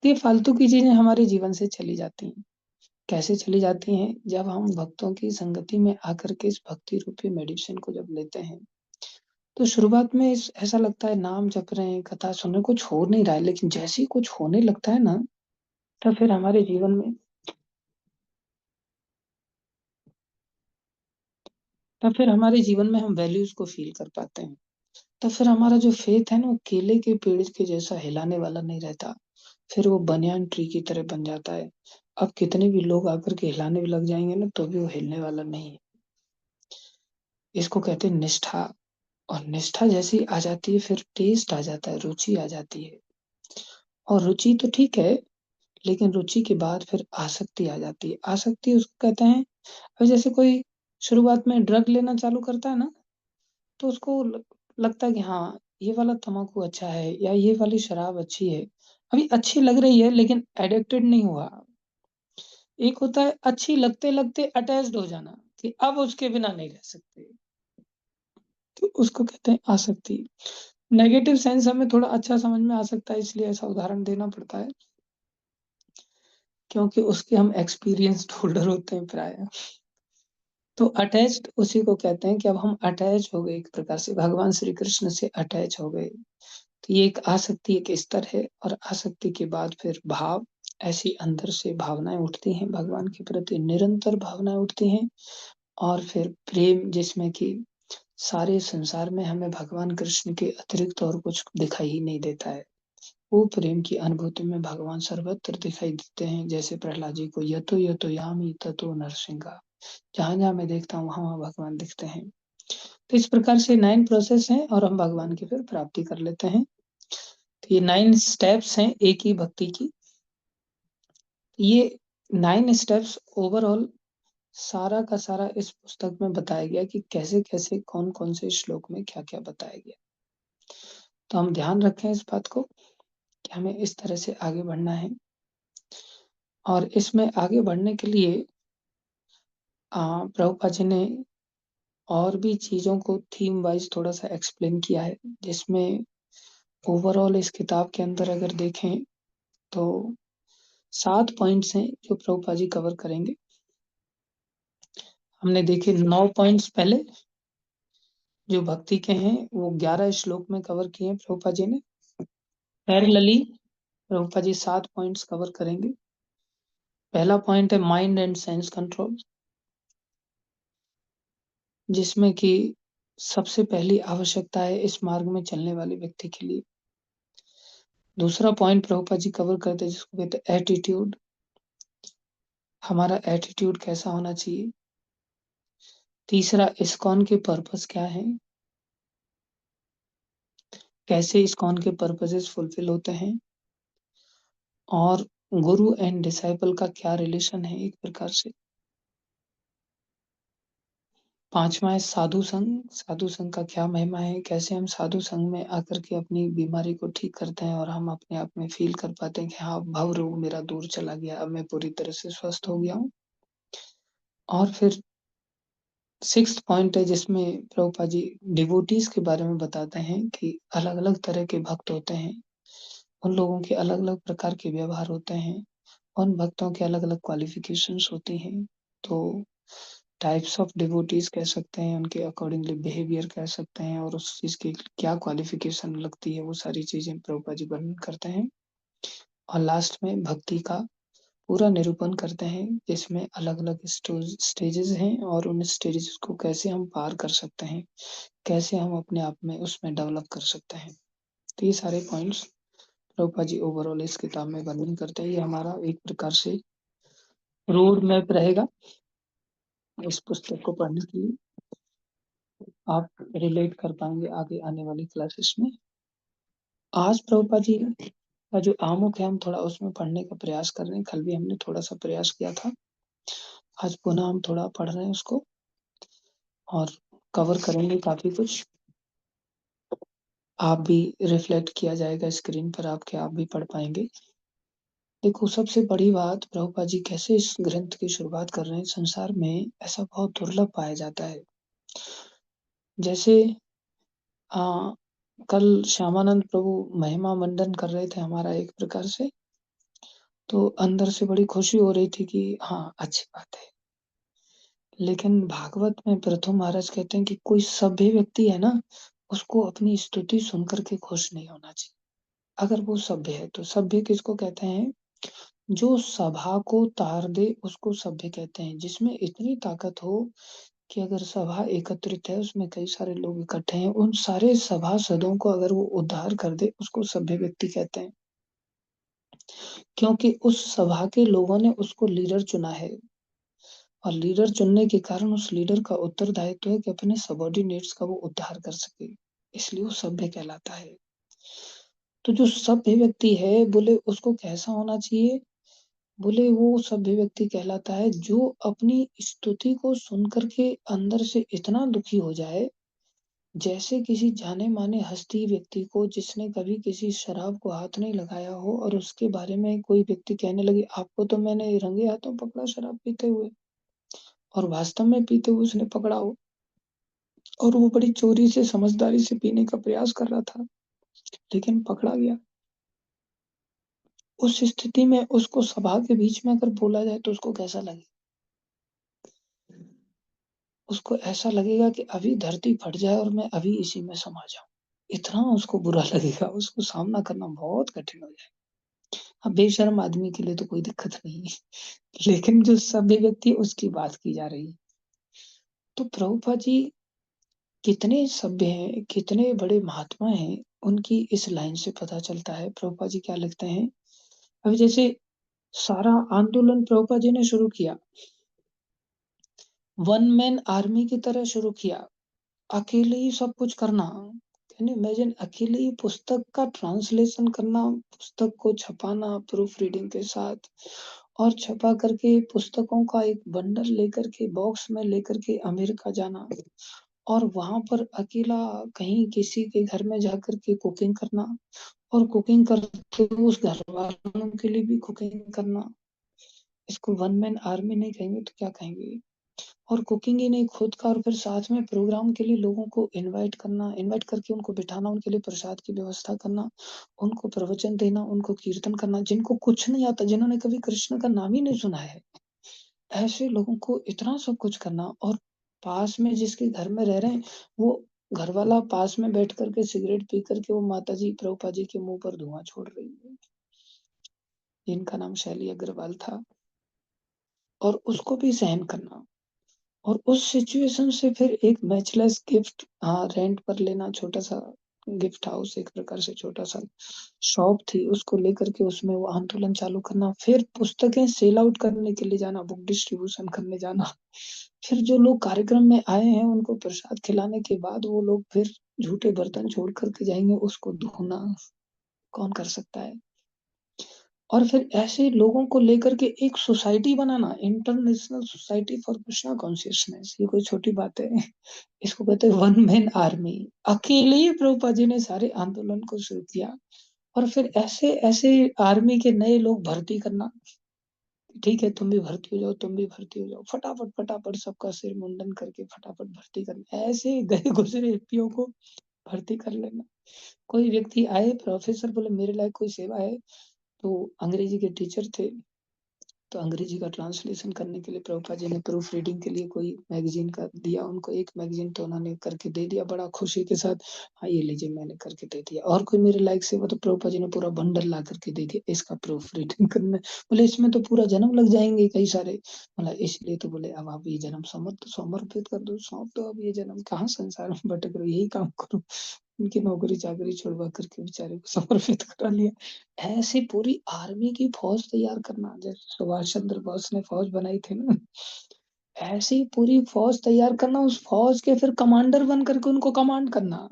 तो ये फालतू की चीज़ें हमारे जीवन से चली जाती हैं। कैसे चली जाती हैं? जब हम भक्तों की संगति में आकर के इस भक्ति रूपी मेडिसिन को जब लेते हैं, तो शुरुआत में ऐसा लगता है नाम जप रहे हैं, कथा सुन रहे हैं, कुछ हो नहीं रहा है, लेकिन जैसे ही कुछ होने लगता है ना, तब फिर हमारे जीवन में हम वैल्यूज़ को फ़ील कर पाते हैं। तो फिर हमारा जो फ़ेथ है ना, वो केले के पेड़ के जैसा हिलाने वाला नहीं रहता। फिर वो बनियान ट्री की तरह बन जाता है। अब कितने भी लोग आकर के हिलाने भी लग जाएँगे ना, तो भी वो हिलने वाला नहीं है। इसको कहते हैं निष्ठा और निष्ठा जैसे ही आ जाती है, फिर टेस्ट आ जाता है, रुचि आ जाती है। और रुचि तो ठीक है, लेकिन रुचि के बाद फिर आसक्ति आ जाती है। आसक्ति उसको कहते हैं अब जैसे कोई शुरुआत में ड्रग लेना चालू करता है ना, तो उसको लगता है कि हाँ, ये वाला तम्बाकू अच्छा है या ये वाली शराब अच्छी है। अभी अच्छी लग रही है लेकिन एडिक्टेड नहीं हुआ। एक होता है अच्छी लगते-लगते अटैच्ड हो जाना कि अब उसके बिना नहीं रह सकते। तो उसको कहते हैं आसक्ति। नेगेटिव सेंस हमें थोड़ा अच्छा समझ में आ सकता है इसलिए ऐसा उदाहरण देना पड़ता है, क्योंकि उसके हम एक्सपीरियंस्ड होल्डर होते हैं प्रायः। तो अटैच्ड उसी को कहते हैं कि अब हम अटैच हो गए एक प्रकार से भगवान श्री कृष्ण से अटैच हो गए। तो ये एक आसक्ति एक स्तर है और आसक्ति के बाद फिर भाव, ऐसी अंदर से भावनाएँ उठती हैं भगवान के प्रति निरंतर भावनाएँ उठती हैं और फिर प्रेम जिसमें कि सारे संसार में हमें भगवान कृष्ण के अतिरिक्त और कुछ दिखाई ही नहीं देता है। वो प्रेम की अनुभूति में भगवान सर्वत्र दिखाई देते हैं, जैसे प्रहलाद जी को यतो यतो यामि ततो नरसिंहा। जहाँ-जहाँ मैं देखता हूँ, वहाँ-वहाँ भगवान दिखते हैं। तो इस प्रकार से 9 प्रोसेस हैं और हम भगवान की फिर प्राप्ति कर लेते हैं। तो ये 9 स्टेप्स हैं एक ही भक्ति की। ये 9 स्टेप्स ओवरऑल सारा का सारा इस पुस्तक में बताया गया कि कैसे-कैसे, कौन-कौन से श्लोक में क्या-क्या बताया गया। तो हम ध्यान रखें इस बात को कि हमें इस तरह से आगे बढ़ना है और इसमें आगे बढ़ने के लिए प्रभुपाद जी ने और भी चीज़ों को थीम वाइज़ थोड़ा-सा एक्सप्लेन किया है, जिसमें ओवरऑल इस किताब के अंदर अगर देखें तो 7 पॉइंट्स हैं जो प्रभुपाद जी कवर करेंगे। हमने देखे 9 पॉइंट्स पहले जो भक्ति के हैं वो 11 श्लोक में कवर किए हैं प्रभुपाद जी ने। Parallelly Prabhupada ji 7 points cover करेंगे। पहला पॉइंट है माइंड एंड सेंस कंट्रोल, जिसमें कि सबसे पहली आवश्यकता है इस मार्ग में चलने वाले व्यक्ति के लिए। दूसरा पॉइंट प्रभुपाद जी कवर करते हैं जिसको कहते हैं एटीट्यूड। हमारा एटीट्यूड कैसा होना चाहिए। तीसरा इस्कॉन के पर्पस क्या है, कैसे इस्कॉन के पर्पसेस फुलफिल होते हैं और गुरु एंड डिसाइपल का क्या रिलेशन है एक प्रकार से। पांचवा है साधु संग। साधु संग का क्या महिमा है, कैसे हम साधु संग में आकर के अपनी बीमारी को ठीक करते हैं और हम अपने आप में फील कर पाते हैं कि हाँ, भव रोग मेरा दूर चला गया, अब मैं पूरी तरह से स्वस्थ हो गया हूँ। और फिर 6th पॉइंट है जिसमें प्रभुपाद जी डिवोटीज के बारे में बताते हैं कि अलग-अलग तरह के भक्त होते हैं। उन लोगों के अलग-अलग प्रकार के व्यवहार होते हैं। उन भक्तों के अलग-अलग क्वालिफिकेशंस होती हैं। तो टाइप्स ऑफ डिवोटीज कह सकते हैं, उनके अकॉर्डिंगली बिहेवियर कह सकते हैं, और उस चीज की क्या क्वालिफिकेशन लगती है, वो सारी चीजें प्रभुपाद जी वर्णन करते हैं। और लास्ट में भक्ति का पूरा निरूपण करते हैं, जिसमें अलग अलग स्टेजेस हैं और उन स्टेजेस को कैसे हम पार कर सकते हैं, कैसे हम अपने आप में उसमें डेवलप कर सकते हैं। तो ये सारे पॉइंट्स प्रभुपाद जी ओवरऑल इस किताब में वर्णन करते हैं। ये हमारा एक प्रकार से रोड मैप रहेगा इस पुस्तक को पढ़ने के लिए, आप रिलेट कर पाएंगे आगे आने वाली क्लासेस में। आज प्रभुपाद जी का जो आमुख है, हम थोड़ा उसमें पढ़ने का प्रयास कर रहे हैं। कल भी हमने थोड़ा सा प्रयास किया था, आज पुनः हम थोड़ा पढ़ रहे हैं उसको और कवर करेंगे काफी कुछ। आप भी रिफ्लेक्ट किया जाएगा स्क्रीन पर आपके, आप भी पढ़ पाएंगे। देखो, सबसे बड़ी बात प्रभुपाद जी कैसे इस ग्रंथ की शुरुआत कर रहे हैं, संसार में ऐसा बहुत दुर्लभ पाया जाता है। जैसे कल श्यामानंद प्रभु महिमा मंडन कर रहे थे हमारा एक प्रकार से, तो अंदर से बड़ी खुशी हो रही थी कि हाँ, अच्छी बात है। लेकिन भागवत में प्रथम महाराज कहते हैं कि कोई सभ्य व्यक्ति है ना, उसको अपनी स्तुति सुनकर के खुश नहीं होना चाहिए। अगर वो सभ्य है, तो सभ्य किसको कहते हैं? जो सभा को तार दे उसको सभ्य कहते हैं। जिसमें इतनी ताकत हो कि अगर सभा एकत्रित है, उसमें कई सारे लोग इकट्ठे हैं, उन सारे सभासदों को अगर वो उद्धार कर दे, उसको सभ्य व्यक्ति कहते हैं। क्योंकि उस सभा के लोगों ने उसको लीडर चुना है, और लीडर चुनने के कारण उस लीडर का उत्तरदायित्व है कि अपने सबॉर्डिनेट्स का वो उद्धार कर सके, इसलिए वो सभ्य कहलाता है। तो जो सभ्य व्यक्ति है, बोले उसको कैसा होना चाहिए? बोले वो सभ्य व्यक्ति कहलाता है जो अपनी स्तुति को सुनकर के अंदर से इतना दुखी हो जाए, जैसे किसी जाने माने हस्ती व्यक्ति को, जिसने कभी किसी शराब को हाथ नहीं लगाया हो, और उसके बारे में कोई व्यक्ति कहने लगे, आपको तो मैंने रंगे हाथों पकड़ा शराब पीते हुए, और वास्तव में पीते हुए उसने पकड़ा हो, और वो बड़ी चोरी से समझदारी से पीने का प्रयास कर रहा था, लेकिन पकड़ा गया। उस स्थिति में उसको सभा के बीच में अगर बोला जाए तो उसको कैसा लगे? उसको ऐसा लगेगा कि अभी धरती फट जाए और मैं अभी इसी में समा जाऊं। इतना उसको बुरा लगेगा, उसको सामना करना बहुत कठिन हो जाए। अब बेशर्म आदमी के लिए तो कोई दिक्कत नहीं है, लेकिन जो सभ्य व्यक्ति है, उसकी बात की जा रही है। तो प्रभुपाद जी कितने सभ्य हैं, कितने बड़े महात्मा हैं, उनकी इस लाइन से पता चलता है। प्रभुपाद जी क्या लिखते हैं? अभी जैसे सारा आंदोलन प्रभुपाद जी ने शुरू किया, वन मैन आर्मी की तरह शुरू किया, अकेले ही सब कुछ करना। Can you imagine? अकेले ही पुस्तक का ट्रांसलेशन करना, पुस्तक को छपाना प्रूफ रीडिंग के साथ, और छपा करके पुस्तकों का एक बंडल लेकर के बॉक्स में लेकर के अमेरिका जाना, और वहां पर अकेला कहीं किसी के घर में जाकर के कुकिंग करना, और कुकिंग करते हुए उस घर वालों के लिए भी कुकिंग करना। इसको वन मैन आर्मी नहीं कहेंगे तो क्या कहेंगे? और कुकिंग ही नहीं, खुद का, और फिर साथ में प्रोग्राम के लिए लोगों को इनवाइट करना, इनवाइट करके उनको बिठाना, उनके लिए प्रसाद की व्यवस्था करना, उनको प्रवचन देना, उनको कीर्तन करना, जिनको कुछ नहीं आता, जिन्होंने कभी कृष्ण का नाम ही नहीं सुना है, ऐसे लोगों को इतना सब कुछ करना। और पास में जिसके घर में रह रहे हैं, वो घर वाला पास में बैठ करके सिगरेट पी करके वो माता जी प्रभुपाद जी के मुंह पर धुआं छोड़ रही है, जिनका नाम शैली अग्रवाल था, और उसको भी सहन करना। और उस सिचुएशन से फिर एक मैचलेस गिफ्ट, हाँ, रेंट पर लेना, छोटा सा गिफ्ट हाउस, एक प्रकार से छोटा सा शॉप थी, उसको लेकर के उसमें वो आंदोलन चालू करना, फिर पुस्तकें सेल आउट करने के लिए जाना, बुक डिस्ट्रीब्यूशन करने जाना, फिर जो लोग कार्यक्रम में आए हैं उनको प्रसाद खिलाने के बाद वो लोग फिर झूठे बर्तन छोड़ करके जाएंगे, उसको धोना कौन कर सकता है? और फिर ऐसे लोगों को लेकर के एक society banana, international society for Krishna consciousness, ये कोई छोटी बात है? इसको कहते हैं वन मैन आर्मी। अकेले ही प्रभुपाद जी ने सारे आंदोलन को शुरू किया, और फिर ऐसे ऐसे आर्मी के नए लोग भर्ती करना, ठीक है तुम भी भर्ती हो जाओ, तुम भी भर्ती हो जाओ, फटाफट फटाफट सबका सिर मुंडन करके फटाफट भर्ती करना, ऐसे गए गुजरे हिप्पियों को भर्ती कर लेना। कोई व्यक्ति आए, प्रोफेसर बोले मेरे लायक कोई सेवा है, तो अंग्रेजी के टीचर थे, तो अंग्रेजी का ट्रांसलेशन करने के लिए प्रभुपाद जी ने प्रूफ रीडिंग के लिए कोई मैगजीन का दिया उनको, एक मैगजीन तो उन्होंने करके दे दिया बड़ा खुशी के साथ, हाँ ये लीजिए मैंने करके दे दिया। और कोई मेरे लायक से वो तो प्रभुपाद जी ने पूरा बंडल ला करके दे दिया, इसका प्रूफ रीडिंग करना। बोले इसमें तो पूरा जन्म लग जाएंगे कई सारे, बोला इसलिए तो बोले अब आप ये जन्म समर्पित कर दो, सौंप दो, अब ये जन्म कहाँ संसार में भटक रहो, यही काम करो। उनकी नौकरी चाकरी छुड़वा करके बेचारे को समर्पित करा लिया। ऐसे पूरी आर्मी की फौज तैयार करना, जैसे सुभाष चंद्र बोस ने फौज बनाई थी ना, ऐसी पूरी फौज तैयार करना, उस फौज के फिर कमांडर बन करके उनको कमांड करना।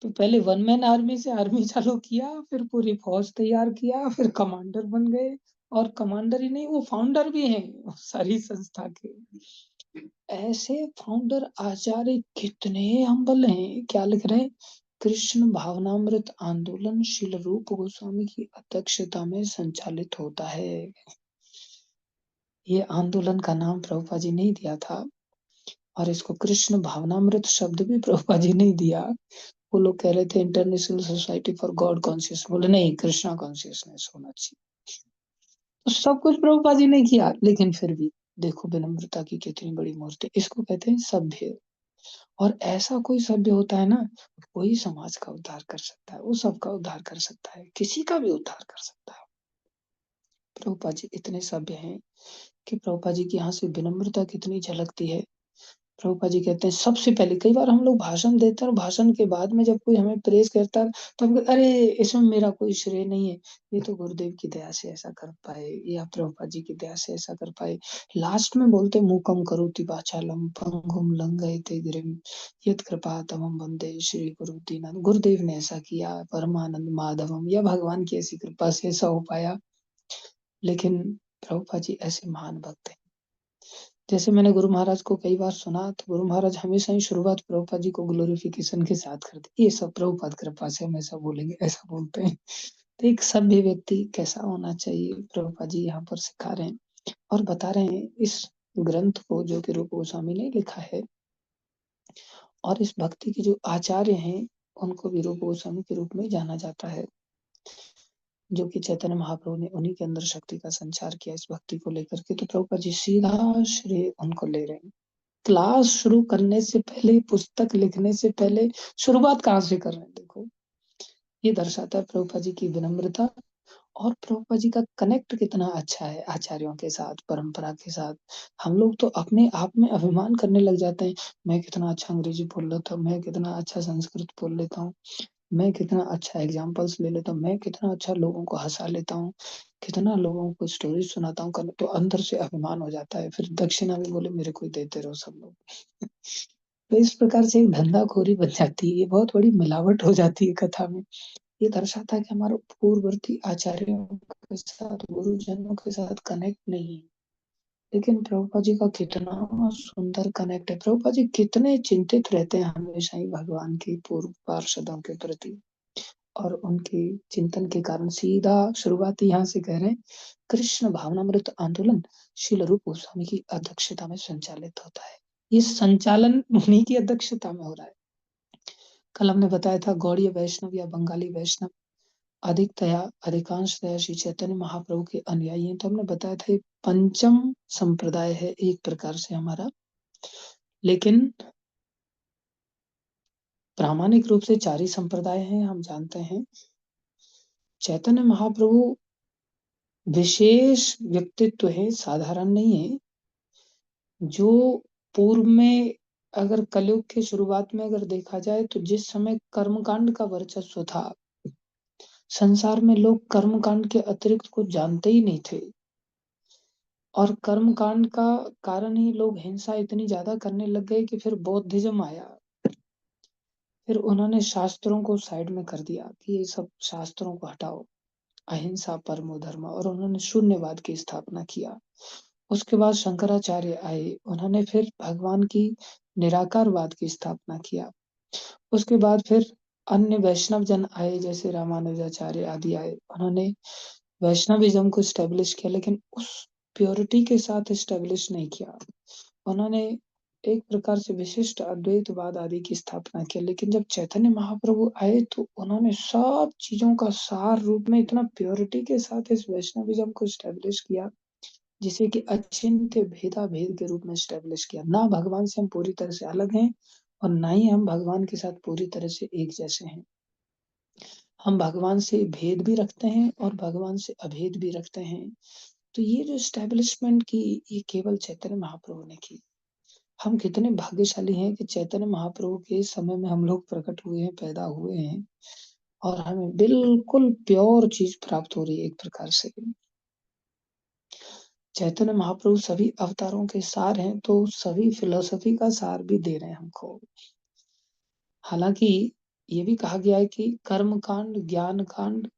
तो पहले वन मैन आर्मी से आर्मी चालू किया, फिर पूरी फौज तैयार किया, फिर कमांडर बन गए, और कमांडर ही नहीं वो फाउंडर भी हैं सारी संस्था के। ऐसे फाउंडर आचार्य कितने हम्बल हैं, क्या लिख रहे हैं, कृष्ण भावनामृत आंदोलन श्रील रूप गोस्वामी की अध्यक्षता में संचालित होता है। ये आंदोलन का नाम प्रभुपाद जी ने दिया था, और इसको कृष्ण भावनामृत शब्द भी प्रभुपाद जी ने दिया। वो लोग कह रहे थे international society for God conscious, बोले नहीं कृष्णा कॉन्शियसनेस होना चाहिए। तो सब कुछ प्रभुपाद जी ने किया, लेकिन फिर भी देखो विनम्रता की कितनी बड़ी मूर्ति, इसको कहते हैं सभ्य। और ऐसा कोई सभ्य होता है ना, कोई समाज का उद्धार कर सकता है, वो सबका उद्धार कर सकता है, किसी का भी उद्धार कर सकता है। प्रभुपाद जी इतने सभ्य हैं कि प्रभुपाद जी की यहाँ से विनम्रता कितनी झलकती है। प्रभुपाद जी कहते हैं सबसे पहले, कई बार हम लोग भाषण देते हैं और भाषण के बाद में जब कोई हमें प्रेज करता है तो हम कहते, अरे इसमें मेरा कोई श्रेय नहीं है, ये तो गुरुदेव की दया से ऐसा कर पाए, या प्रभुपाद जी की दया से ऐसा कर पाए। लास्ट में बोलते मूकम करोति वाचालम पंगुम लंघयते गिरिम यत् कृपा तमं वंदे श्री गुरु दीनानाथ। गुरुदेव ने ऐसा किया, परमानंद माधवम, या भगवान की ऐसी कृपा से ऐसा हो पाया। लेकिन प्रभुपाद जी ऐसे महान भक्त हैं। जैसे मैंने गुरु महाराज को कई बार सुना, तो गुरु महाराज हमेशा ही शुरुआत प्रभुपाद जी को ग्लोरिफिकेशन के साथ करते, ये सब प्रभुपाद कृपा से हम ऐसा बोलेंगे, ऐसा बोलते हैं। तो एक सभ्य व्यक्ति कैसा होना चाहिए, प्रभुपाद जी यहाँ पर सिखा रहे हैं और बता रहे हैं इस ग्रंथ को जो कि रूप गोस्वामी ने लिखा है। और इस भक्ति के जो आचार्य हैं उनको भी रूप गोस्वामी के रूप में जाना जाता है, जो कि चैतन्य महाप्रभु ने उन्हीं के अंदर शक्ति का संचार किया इस भक्ति को लेकर के। तो प्रभुपाद जी सीधा श्रेय उनको ले रहे हैं। क्लास शुरू करने से पहले, पुस्तक लिखने से पहले शुरुआत कहाँ से कर रहे हैं, देखो ये दर्शाता है प्रभुपाद जी की विनम्रता, और प्रभुपाद जी का कनेक्ट कितना अच्छा है आचार्यों के साथ, परंपरा के साथ। हम लोग तो अपने आप में अभिमान करने लग जाते हैं, मैं कितना अच्छा अंग्रेजी बोल लेता हूँ, मैं कितना अच्छा संस्कृत बोल लेता हूँ, मैं कितना अच्छा एग्जाम्पल्स ले लेता हूँ, मैं कितना अच्छा लोगों को हंसा लेता हूँ, कितना लोगों को स्टोरी सुनाता हूँ, तो अंदर से अभिमान हो जाता है, फिर दक्षिणा भी बोले मेरे को ही देते रहो सब लोग। तो इस प्रकार से एक धंधाखोरी बन जाती है, ये बहुत बड़ी मिलावट हो जाती है कथा में। ये दर्शाता है कि हमारे पूर्ववर्ती आचार्यों के साथ, गुरुजनों के साथ कनेक्ट नहीं है। लेकिन प्रभुपाद जी का कितना सुंदर कनेक्ट है, प्रभुपाद जी कितने चिंतित रहते हैं हमेशा ही भगवान के पूर्व पार्षदों के प्रति, और उनके चिंतन के कारण सीधा शुरुआत यहाँ से कह रहे हैं, कृष्ण भावनामृत आंदोलन श्रील रूप गोस्वामी की अध्यक्षता में संचालित होता है। ये संचालन उन्हीं की अध्यक्षता में हो रहा है। कल हमने बताया था गौड़ीय वैष्णव या बंगाली वैष्णव अधिकांशतया श्री चैतन्य महाप्रभु के अनुयायी हैं। तो हमने बताया था ये पंचम संप्रदाय है एक प्रकार से हमारा, लेकिन प्रामाणिक रूप से 4 ही संप्रदाय हैं, हम जानते हैं। चैतन्य महाप्रभु विशेष व्यक्तित्व है, साधारण नहीं है। जो पूर्व में, अगर कलयुग के शुरुआत में अगर देखा जाए तो जिस समय कर्मकांड का वर्चस्व था, संसार में लोग कर्मकांड के अतिरिक्त कुछ जानते ही नहीं थे, और कर्मकांड का कारण ही लोग हिंसा इतनी ज्यादा करने लग गए कि फिर बौद्धिज्म आया। फिर उन्होंने शास्त्रों को साइड में कर दिया कि ये सब शास्त्रों को हटाओ, अहिंसा परमो धर्म, और उन्होंने शून्यवाद की स्थापना किया। उसके बाद शंकराचार्य आए, उन्होंने फिर भगवान की निराकारवाद की स्थापना किया। उसके बाद फिर अन्य वैष्णव जन आए, जैसे रामानुजाचार्य आदि आए, उन्होंने वैष्णविज्म को स्टेब्लिश किया, लेकिन उस प्योरिटी के साथ स्टेब्लिश नहीं किया। उन्होंने एक प्रकार से विशिष्ट अद्वैतवाद आदि की स्थापना किया। लेकिन जब चैतन्य महाप्रभु आए तो उन्होंने सब चीजों का सार रूप में इतना प्योरिटी के साथ इस वैष्णविज्म को स्टैब्लिश किया, जिसे कि अचिंत्य भेदा भेद के रूप में स्टैब्लिश किया। ना भगवान से हम पूरी तरह से अलग हैं और ना ही हम भगवान के साथ पूरी तरह से एक जैसे हैं। हम भगवान से भेद भी रखते हैं और भगवान से अभेद भी रखते हैं। तो ये जो स्टैब्लिशमेंट की, ये केवल चैतन्य महाप्रभु ने की। हम कितने भाग्यशाली हैं कि चैतन्य महाप्रभु के समय में हम लोग प्रकट हुए हैं, पैदा हुए हैं और हमें बिल्कुल प्योर चीज प्राप्त हो रही है। एक प्रकार से चैतन्य महाप्रभु सभी अवतारों के सार हैं, तो सभी फिलोसफी का सार भी दे रहे हैं हमको। हालांकि ये भी कहा गया है कि कर्म कांड, ज्ञान कांड,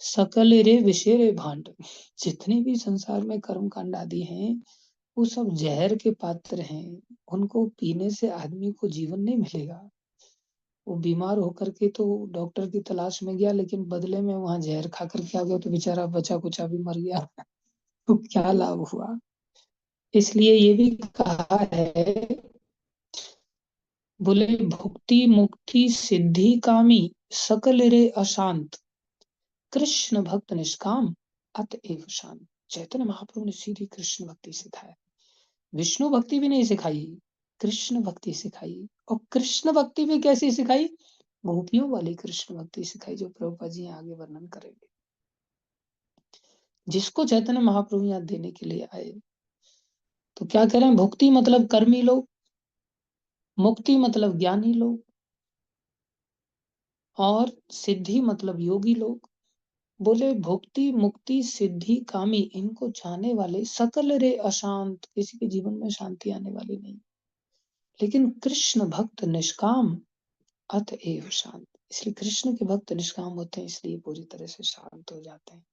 सकल रे विषय रे भांड, जितने भी संसार में कर्म कांड आदि हैं वो सब जहर के पात्र हैं। उनको पीने से आदमी को जीवन नहीं मिलेगा। वो बीमार होकर के तो डॉक्टर की तलाश में गया, लेकिन बदले में वहां जहर खा करके आ गया तो बेचारा बचा कुचा भी मर गया। तो क्या लाभ हुआ। इसलिए ये भी कहा है, बोले भुक्ति मुक्ति सिद्धि कामी, सकल रे अशांत, कृष्ण भक्त निष्काम, अतएव शांत। चैतन्य महाप्रभु ने सीधी कृष्ण भक्ति सिखाया, विष्णु भक्ति भी नहीं सिखाई, कृष्ण भक्ति सिखाई। और कृष्ण भक्ति भी कैसी सिखाई, गोपियों वाली कृष्ण भक्ति सिखाई, जो प्रभुपाद जी आगे वर्णन करेंगे। जिसको चैतन्य महाप्रभु यहाँ देने के लिए आए। तो क्या कह रहे हैं, भुक्ति मतलब कर्मी लोग, मुक्ति मतलब ज्ञानी लोग, और सिद्धि मतलब योगी लोग। बोले भुक्ति मुक्ति सिद्धि कामी, इनको चाहने वाले, सकल रे अशांत, किसी के जीवन में शांति आने वाली नहीं। लेकिन कृष्ण भक्त निष्काम, अतएव शांत। इसलिए कृष्ण के भक्त निष्काम होते हैं, इसलिए पूरी तरह से शांत हो जाते हैं।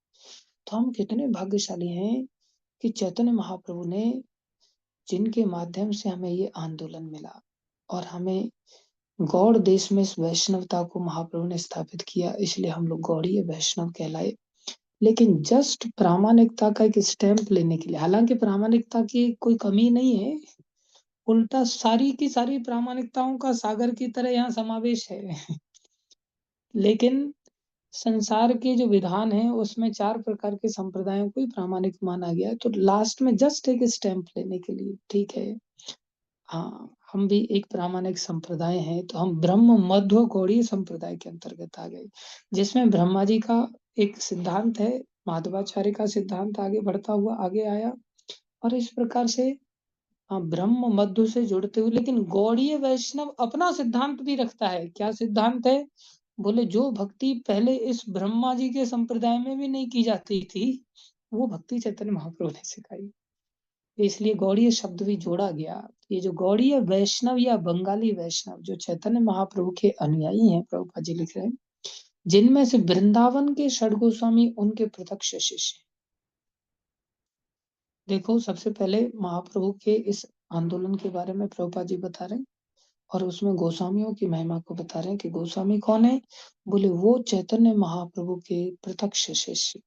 तो हम कितने भाग्यशाली हैं कि चैतन्य महाप्रभु ने, जिनके माध्यम से हमें ये आंदोलन मिला और हमें गौड़ देश में इस वैष्णवता को महाप्रभु ने स्थापित किया, इसलिए हम लोग गौड़ीय वैष्णव कहलाए। लेकिन जस्ट प्रामाणिकता का एक स्टैंप लेने के लिए, हालांकि प्रामाणिकता की कोई कमी नहीं है, उल्टा सारी की सारी प्रामाणिकताओं का सागर की तरह यहाँ समावेश है। लेकिन संसार के जो विधान है उसमें 4 प्रकार के संप्रदायों को ही प्रामाणिक माना गया है। तो लास्ट में जस्ट एक स्टैंप लेने के लिए, ठीक है, हाँ, हम भी एक प्रामाणिक संप्रदाय हैं, तो हम ब्रह्म मध्व गौड़ीय संप्रदाय के अंतर्गत आ गए, जिसमें ब्रह्मा जी का एक सिद्धांत है, माधवाचार्य का सिद्धांत आगे बढ़ता हुआ आगे आया, और इस प्रकार से हाँ, ब्रह्म मध्य से जुड़ते हुए। लेकिन गौड़ीय वैष्णव अपना सिद्धांत भी रखता है। क्या सिद्धांत है, बोले जो भक्ति पहले इस ब्रह्मा जी के संप्रदाय में भी नहीं की जाती थी, वो भक्ति चैतन्य महाप्रभु ने सिखाई। इसलिए गौड़ीय शब्द भी जोड़ा गया। ये जो गौड़ीय वैष्णव या बंगाली वैष्णव जो चैतन्य महाप्रभु के अनुयायी हैं, प्रभुपाद जी लिख रहे हैं, जिनमें से वृंदावन के षड गोस्वामी उनके प्रत्यक्ष शिष्य। देखो, सबसे पहले महाप्रभु के इस आंदोलन के बारे में प्रभुपाद जी बता रहे हैं और उसमें गोस्वामियों की महिमा को बता रहे हैं कि गोस्वामी कौन है, बोले वो चैतन्य महाप्रभु के प्रत्यक्ष शिष्य।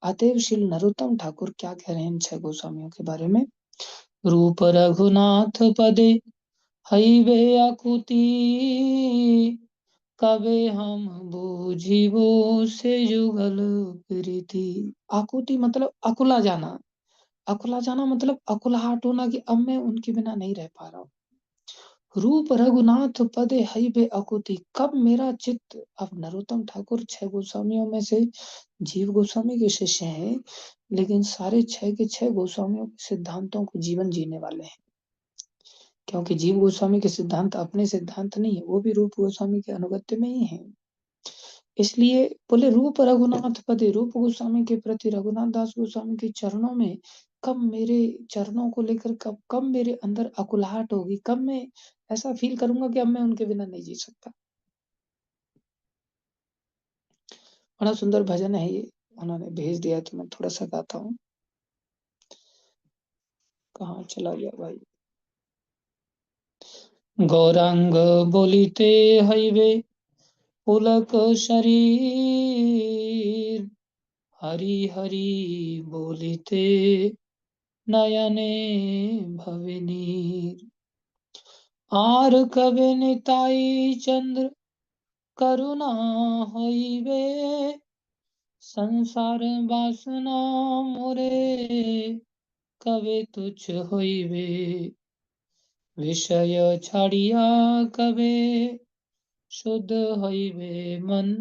अतएव श्री नरोत्तम ठाकुर क्या कह रहे हैं इन 6 गोस्वामियों के बारे में, रूप रघुनाथ पदे हईवे आकुति, कबे हम बूझिबो से युगल प्रीति। आकुति मतलब अकुला जाना, अकुला जाना मतलब अकुलाहट होना कि अब मैं उनके बिना नहीं रह पा रहा हूँ। रूप रघुनाथ पदे हईबे अकुति, कब मेरा चित्त, अब नरोत्तम ठाकुर 6 गोस्वामियों में से जीव गोस्वामी के शिष्य हैं, लेकिन सारे 6 के 6 गोस्वामियों के सिद्धांतों को जीवन जीने वाले हैं। क्योंकि जीव गोस्वामी के सिद्धांत अपने सिद्धांत नहीं है, वो भी रूप गोस्वामी के अनुगत्य में ही है। इसलिए बोले रूप रघुनाथ पदे, रूप गोस्वामी के प्रति रघुनाथ दास गोस्वामी के चरणों में कब मेरे चरणों को लेकर कब मेरे अंदर अकुलाहट होगी, कब मैं ऐसा फील करूंगा कि अब मैं उनके बिना नहीं जी सकता। बड़ा सुंदर भजन है ये, उन्होंने भेज दिया तो मैं थोड़ा सा गाता हूँ। कहाँ चला गया भाई। गौरांग बोलिते हईवे पुलक शरीर, हरि हरि बोलिते नयने भवे नीर। आर कबे निताई चंद्र करुणा होइबे, संसार वासना मोरे कबे तुच्छ होइबे, विषय छाड़िया कबे शुद्ध होइबे मन,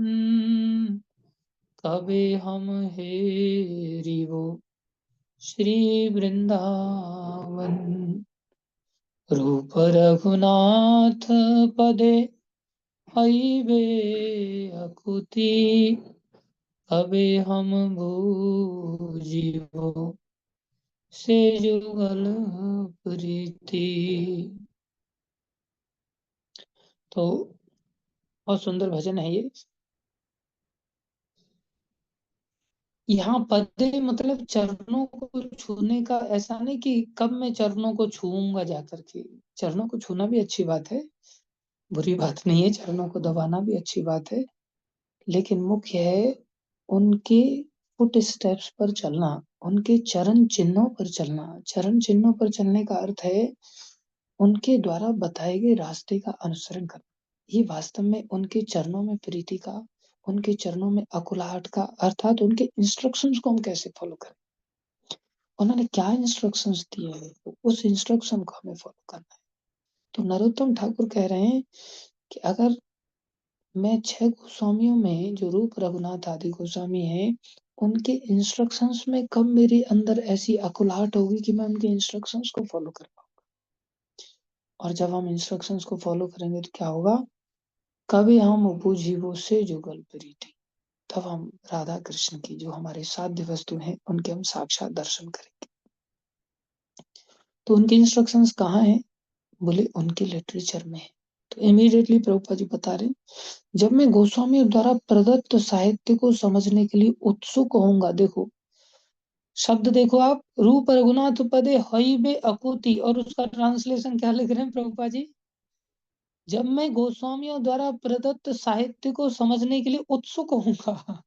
कबे हम हेरिबो श्री वृंदावन। रूप रघुनाथ पदे हईबे अकुति, कबे हम बूझिबो से जुगल प्रीति। तो बहुत सुंदर भजन है ये। यहाँ पदे मतलब चरणों को छूने का, ऐसा नहीं कि कब मैं चरणों को छूऊंगा जाकर के। चरणों को छूना भी अच्छी बात है, बुरी बात नहीं है, चरणों को दबाना भी अच्छी बात है, लेकिन मुख्य है उनके फुट स्टेप्स पर चलना, उनके चरण चिन्हों पर चलना। चरण चिन्हों पर चलने का अर्थ है उनके द्वारा बताए गए रास्ते का अनुसरण करना। ये वास्तव में उनके चरणों में प्रीति का, उनके चरणों में अकुलाहट का, अर्थात उनके इंस्ट्रक्शंस को हम कैसे फॉलो करें। उन्होंने क्या इंस्ट्रक्शंस दिए हैं, तो उस इंस्ट्रक्शन को हमें फॉलो करना है। तो नरोत्तम ठाकुर कह रहे हैं कि अगर मैं 6 गोस्वामियों में जो रूप रघुनाथ आदि गोस्वामी हैं, उनके इंस्ट्रक्शंस में कब मेरे अंदर ऐसी अकुलाहट होगी कि मैं उनके इंस्ट्रक्शंस को फॉलो कर पाऊंगा। और जब हम इंस्ट्रक्शंस को फॉलो करेंगे तो क्या होगा, कभी हम बूझिबो से जुगल प्रीति, तब हम राधा कृष्ण की जो हमारे साध्य वस्तु हैं उनके हम साक्षात दर्शन करेंगे। तो उनके इंस्ट्रक्शंस कहाँ हैं, बोले उनके लिटरेचर में है। तो इमीडिएटली प्रभुपाद जी बता रहे हैं, जब मैं गोस्वामी द्वारा प्रदत्त साहित्य को समझने के लिए उत्सुक होऊंगा, देखो शब्द देखो आप, रूप रघुनाथ पदे हईबे अकुति, और उसका ट्रांसलेशन क्या लिख रहे हैं प्रभुपाद जी, जब मैं गोस्वामियों द्वारा प्रदत्त साहित्य को समझने के लिए उत्सुक होऊंगा।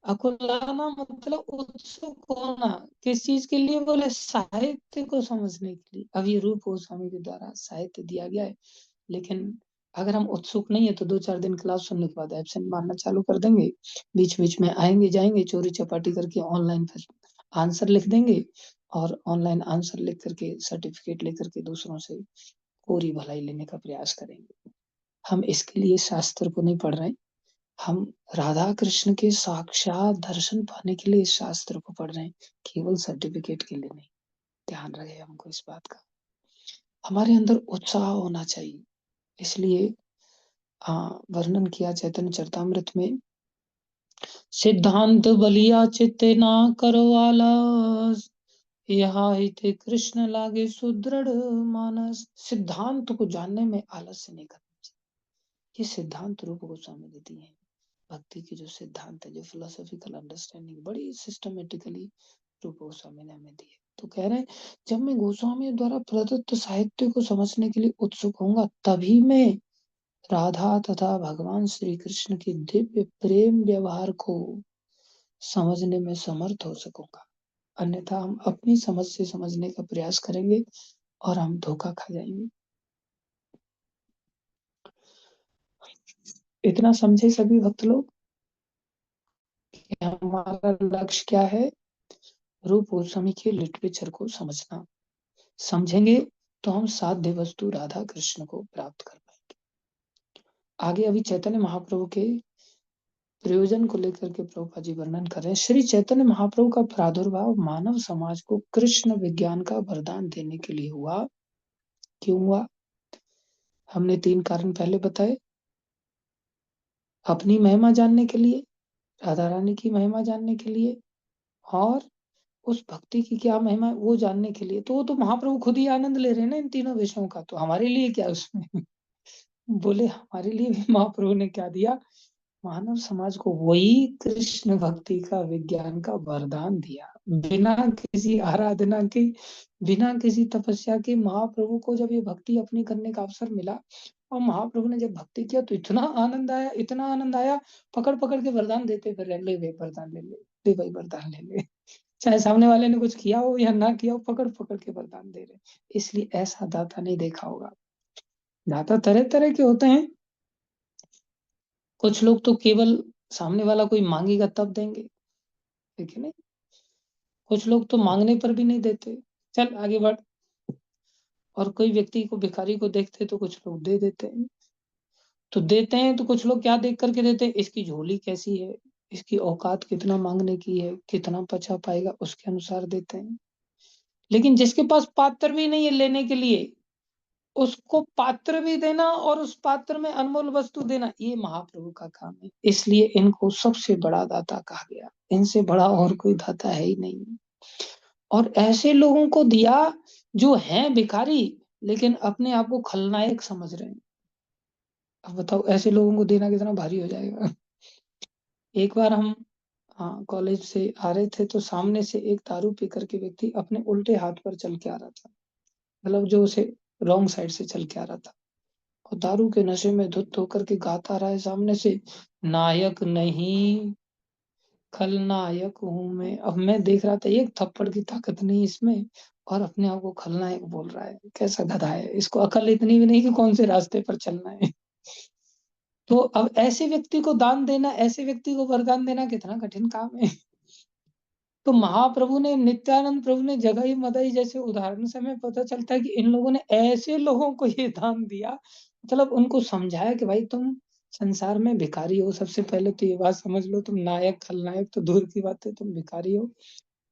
अकुलाना मतलब उत्सुक होना, किस चीज के लिए, बोले साहित्य को समझने के लिए। अब ये रूप गोस्वामी के द्वारा साहित्य दिया गया है, लेकिन अगर हम उत्सुक नहीं है तो 2-4 दिन क्लास सुनने के बाद एब्सेंट मारना चालू कर देंगे, बीच बीच में आएंगे जाएंगे, चोरी चपाटी करके ऑनलाइन फिर आंसर लिख देंगे, और ऑनलाइन आंसर लिख करके सर्टिफिकेट लेकर के दूसरों से पूरी भलाई लेने का प्रयास करेंगे। हम इसके लिए शास्त्र को नहीं पढ़ रहे हैं, हम राधा कृष्ण के साक्षात दर्शन पाने के लिए इस शास्त्र को पढ़ रहे हैं, केवल सर्टिफिकेट के लिए नहीं। ध्यान रहे हमको इस बात का, हमारे अंदर उत्साह होना चाहिए। इसलिए वर्णन किया चैतन्य चरितामृत में, सिद्धांत बलिया चित्ते ना करो आलस, यहाँ हिते कृष्ण लागे सुदृढ़ मानस। सिद्धांत को जानने में आलस्य नहीं करना चाहिए। ये सिद्धांत रूप गोस्वामी ने दिए हैं। भक्ति की जो सिद्धांत है, जो फिलोसॉफिकल अंडरस्टैंडिंग बड़ी सिस्टमेटिकली रूप गोस्वामी ने हमें दी है। तो कह रहे हैं, जब मैं गोस्वामी द्वारा प्रदत्त साहित्य को समझने के लिए उत्सुक होऊंगा, तभी मैं राधा तथा भगवान श्री कृष्ण के दिव्य प्रेम व्यवहार को समझने में समर्थ हो सकूंगा। अन्यथा हम अपनी समझ से समझने का प्रयास करेंगे और हम धोखा खा जाएंगे। इतना समझे सभी भक्त लोग कि हमारा लक्ष्य क्या है, रूप गोस्वामी के लिटरेचर को समझना। समझेंगे तो हम साध्य वस्तु राधा कृष्ण को प्राप्त कर पाएंगे। आगे अभी चैतन्य महाप्रभु के प्रयोजन को लेकर के प्रभुपाद जी वर्णन कर रहे हैं। श्री चैतन्य महाप्रभु का प्रादुर्भाव मानव समाज को कृष्ण विज्ञान का वरदान देने के लिए हुआ। क्यों हुआ, हमने 3 कारण पहले बताए। अपनी महिमा जानने के लिए, राधा रानी की महिमा जानने के लिए, और उस भक्ति की क्या महिमा है वो जानने के लिए। तो वो तो महाप्रभु खुद ही आनंद ले रहे हैं ना इन तीनों विषयों का, तो हमारे लिए क्या उसमें। बोले हमारे लिए भी महाप्रभु ने क्या दिया, मानव समाज को वही कृष्ण भक्ति का विज्ञान का वरदान दिया। बिना किसी आराधना के, बिना किसी तपस्या के महाप्रभु को जब ये भक्ति अपनी करने का अवसर मिला, और महाप्रभु ने जब भक्ति किया तो इतना आनंद आया, इतना आनंद आया, पकड़ पकड़ के वरदान देते फिर, ले भाई वरदान ले ले, ले भाई वरदान ले ले। चाहे सामने वाले ने कुछ किया हो या ना किया हो, पकड़ पकड़ के वरदान दे रहे। इसलिए ऐसा दाता नहीं देखा होगा। दाता तरह तरह के होते हैं। कुछ लोग तो केवल सामने वाला कोई मांगेगा तब देंगे, ठीक है नहीं। कुछ लोग तो मांगने पर भी नहीं देते, चल आगे बढ़। और कोई व्यक्ति को, भिखारी को देखते तो कुछ लोग दे देते हैं। तो देते हैं तो कुछ लोग क्या देख करके देते हैं, इसकी झोली कैसी है, इसकी औकात कितना मांगने की है, कितना पचा पाएगा, उसके अनुसार देते हैं। लेकिन जिसके पास पात्र भी नहीं है लेने के लिए, उसको पात्र भी देना और उस पात्र में अनमोल वस्तु देना, ये महाप्रभु का काम है। इसलिए इनको सबसे बड़ा दाता कहा गया। इनसे बड़ा और कोई दाता है ही नहीं। और ऐसे लोगों को दिया जो हैं भिखारी, लेकिन अपने आप को खलनायक समझ रहे हैं। अब बताओ ऐसे लोगों को देना कितना भारी हो जाएगा। एक बार हम कॉलेज से आ रहे थे, तो सामने से एक दारू पी करके व्यक्ति अपने उल्टे हाथ पर चल के आ रहा था, मतलब जो उसे रॉन्ग साइड से चल के आ रहा था, और दारू के नशे में धुत होकर के गाता रहा है सामने से, नायक नहीं खलनायक हूं मैं। अब मैं देख रहा था एक थप्पड़ की ताकत नहीं इसमें, और अपने आप को खलनायक बोल रहा है। कैसा गधा है, इसको अकल इतनी भी नहीं कि कौन से रास्ते पर चलना है। तो अब ऐसे व्यक्ति को दान देना, ऐसे व्यक्ति को वरदान देना कितना कठिन काम है। तो महाप्रभु ने, नित्यानंद प्रभु ने, जगाई मदाई जैसे उदाहरण से हमें पता चलता है कि इन लोगों ने ऐसे लोगों को ये दान दिया, मतलब उनको समझाया कि भाई तुम संसार में भिखारी हो। सबसे पहले तो ये बात समझ लो, तुम नायक खलनायक तो दूर की बात है, तुम भिखारी हो।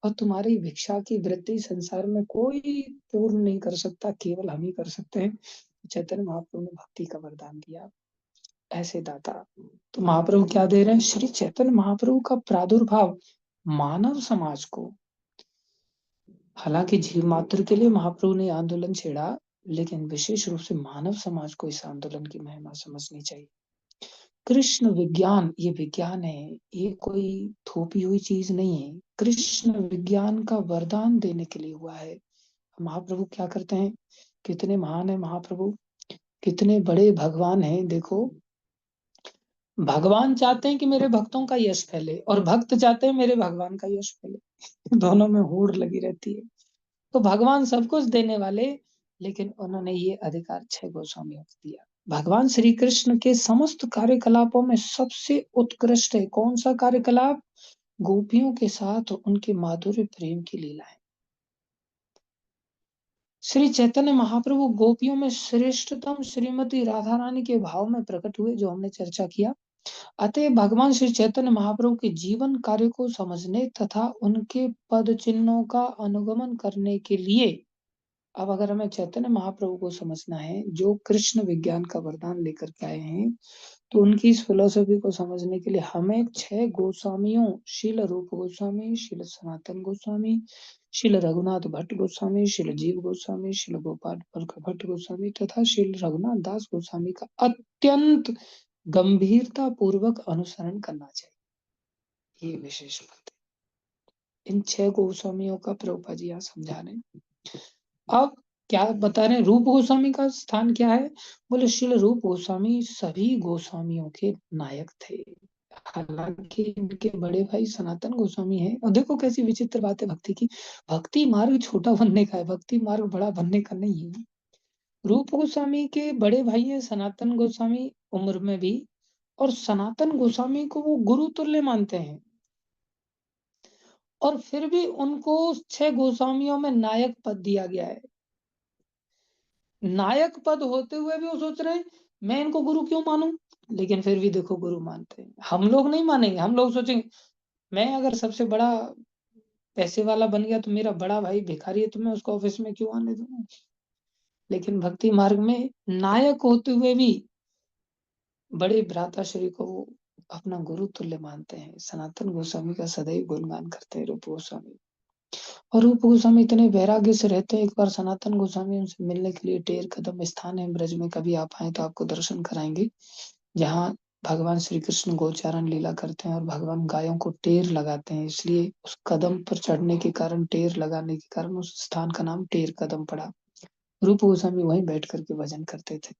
और तुम्हारी भिक्षा की वृत्ति संसार में कोई पूर्ण नहीं कर सकता, केवल हम ही कर सकते हैं। चैतन्य महाप्रभु ने भक्ति का वरदान दिया, ऐसे दाता। तो महाप्रभु क्या दे रहे हैं, श्री चैतन्य महाप्रभु का प्रादुर्भाव मानव समाज को, हालांकि जीव मात्र के लिए महाप्रभु ने आंदोलन छेड़ा, लेकिन विशेष रूप से मानव समाज को इस आंदोलन की महिमा समझनी चाहिए। कृष्ण विज्ञान, ये विज्ञान है, ये कोई थोपी हुई चीज नहीं है। कृष्ण विज्ञान का वरदान देने के लिए हुआ है। महाप्रभु क्या करते हैं, कितने महान है महाप्रभु, कितने बड़े भगवान हैं। देखो, भगवान चाहते हैं कि मेरे भक्तों का यश फैले, और भक्त चाहते हैं मेरे भगवान का यश फैले। दोनों में होड़ लगी रहती है। तो भगवान सब कुछ देने वाले, लेकिन उन्होंने ये अधिकार 6 गोस्वामियों को दिया। भगवान श्री कृष्ण के समस्त कार्यकलापों में सबसे उत्कृष्ट है कौन सा कार्यकलाप, गोपियों के साथ उनके माधुर्य प्रेम की लीलाएं। श्री चैतन्य महाप्रभु गोपियों में श्रेष्ठतम श्रीमती राधा रानी के भाव में प्रकट हुए, जो हमने चर्चा किया। अतः भगवान श्री चैतन्य महाप्रभु के जीवन कार्य को समझने तथा उनके पद चिन्हों का अनुगमन करने के लिए, अब अगर हमें चैतन्य महाप्रभु को समझना है, जो कृष्ण विज्ञान का वरदान लेकर के आए हैं, तो उनकी इस फिलोसफी को समझने के लिए हमें 6 गोस्वामियों, शील रूप गोस्वामी, शील सनातन गोस्वामी, शील रघुनाथ भट्ट गोस्वामी, शील जीव गोस्वामी, शील गोपाल भट्ट गोस्वामी तथा शील रघुनाथ दास गोस्वामी का अत्यंत गंभीरता पूर्वक अनुसरण करना चाहिए। ये विशेष बात है। इन 6 गोस्वामियों का प्रभुपाद जी यहाँ समझा रहे हैं। अब क्या बता रहे हैं, रूप गोस्वामी का स्थान क्या है, बोले श्रील रूप गोस्वामी सभी गोस्वामियों के नायक थे। हालांकि इनके बड़े भाई सनातन गोस्वामी हैं। और देखो कैसी विचित्र बात है भक्ति की, भक्ति मार्ग छोटा बनने का है, भक्ति मार्ग बड़ा बनने का नहीं है। रूप गोस्वामी के बड़े भाई है सनातन गोस्वामी, उम्र में भी, और सनातन गोस्वामी को वो गुरु तुल्य मानते हैं, और फिर भी उनको 6 गोस्वामियों में नायक पद दिया गया है। नायक पद होते हुए भी वो सोच रहे हैं मैं इनको गुरु क्यों मानूं, लेकिन फिर भी देखो गुरु मानते हैं। हम लोग नहीं मानेंगे, हम लोग सोचेंगे मैं अगर सबसे बड़ा पैसे वाला बन गया तो मेरा बड़ा भाई भिखारी है, तो मैं उसको ऑफिस में क्यों आने दूं। लेकिन भक्ति मार्ग में नायक होते हुए भी बड़े भ्राताश्री को वो अपना गुरु तुल्य मानते हैं। सनातन गोस्वामी का सदैव गुणगान करते हैं रूप गोस्वामी। और रूप गोस्वामी इतने वैराग्य से रहते हैं। एक बार सनातन गोस्वामी उनसे मिलने के लिए टेर कदम स्थान है ब्रज में, कभी आप आए तो आपको दर्शन कराएंगे, जहाँ भगवान श्री कृष्ण गोचारण लीला करते हैं और भगवान गायों को टेर लगाते हैं। इसलिए उस कदम पर चढ़ने के कारण, टेर लगाने के कारण उस स्थान का नाम टेर कदम पड़ा। रूप गोस्वामी वहीं बैठ करके भजन करते थे।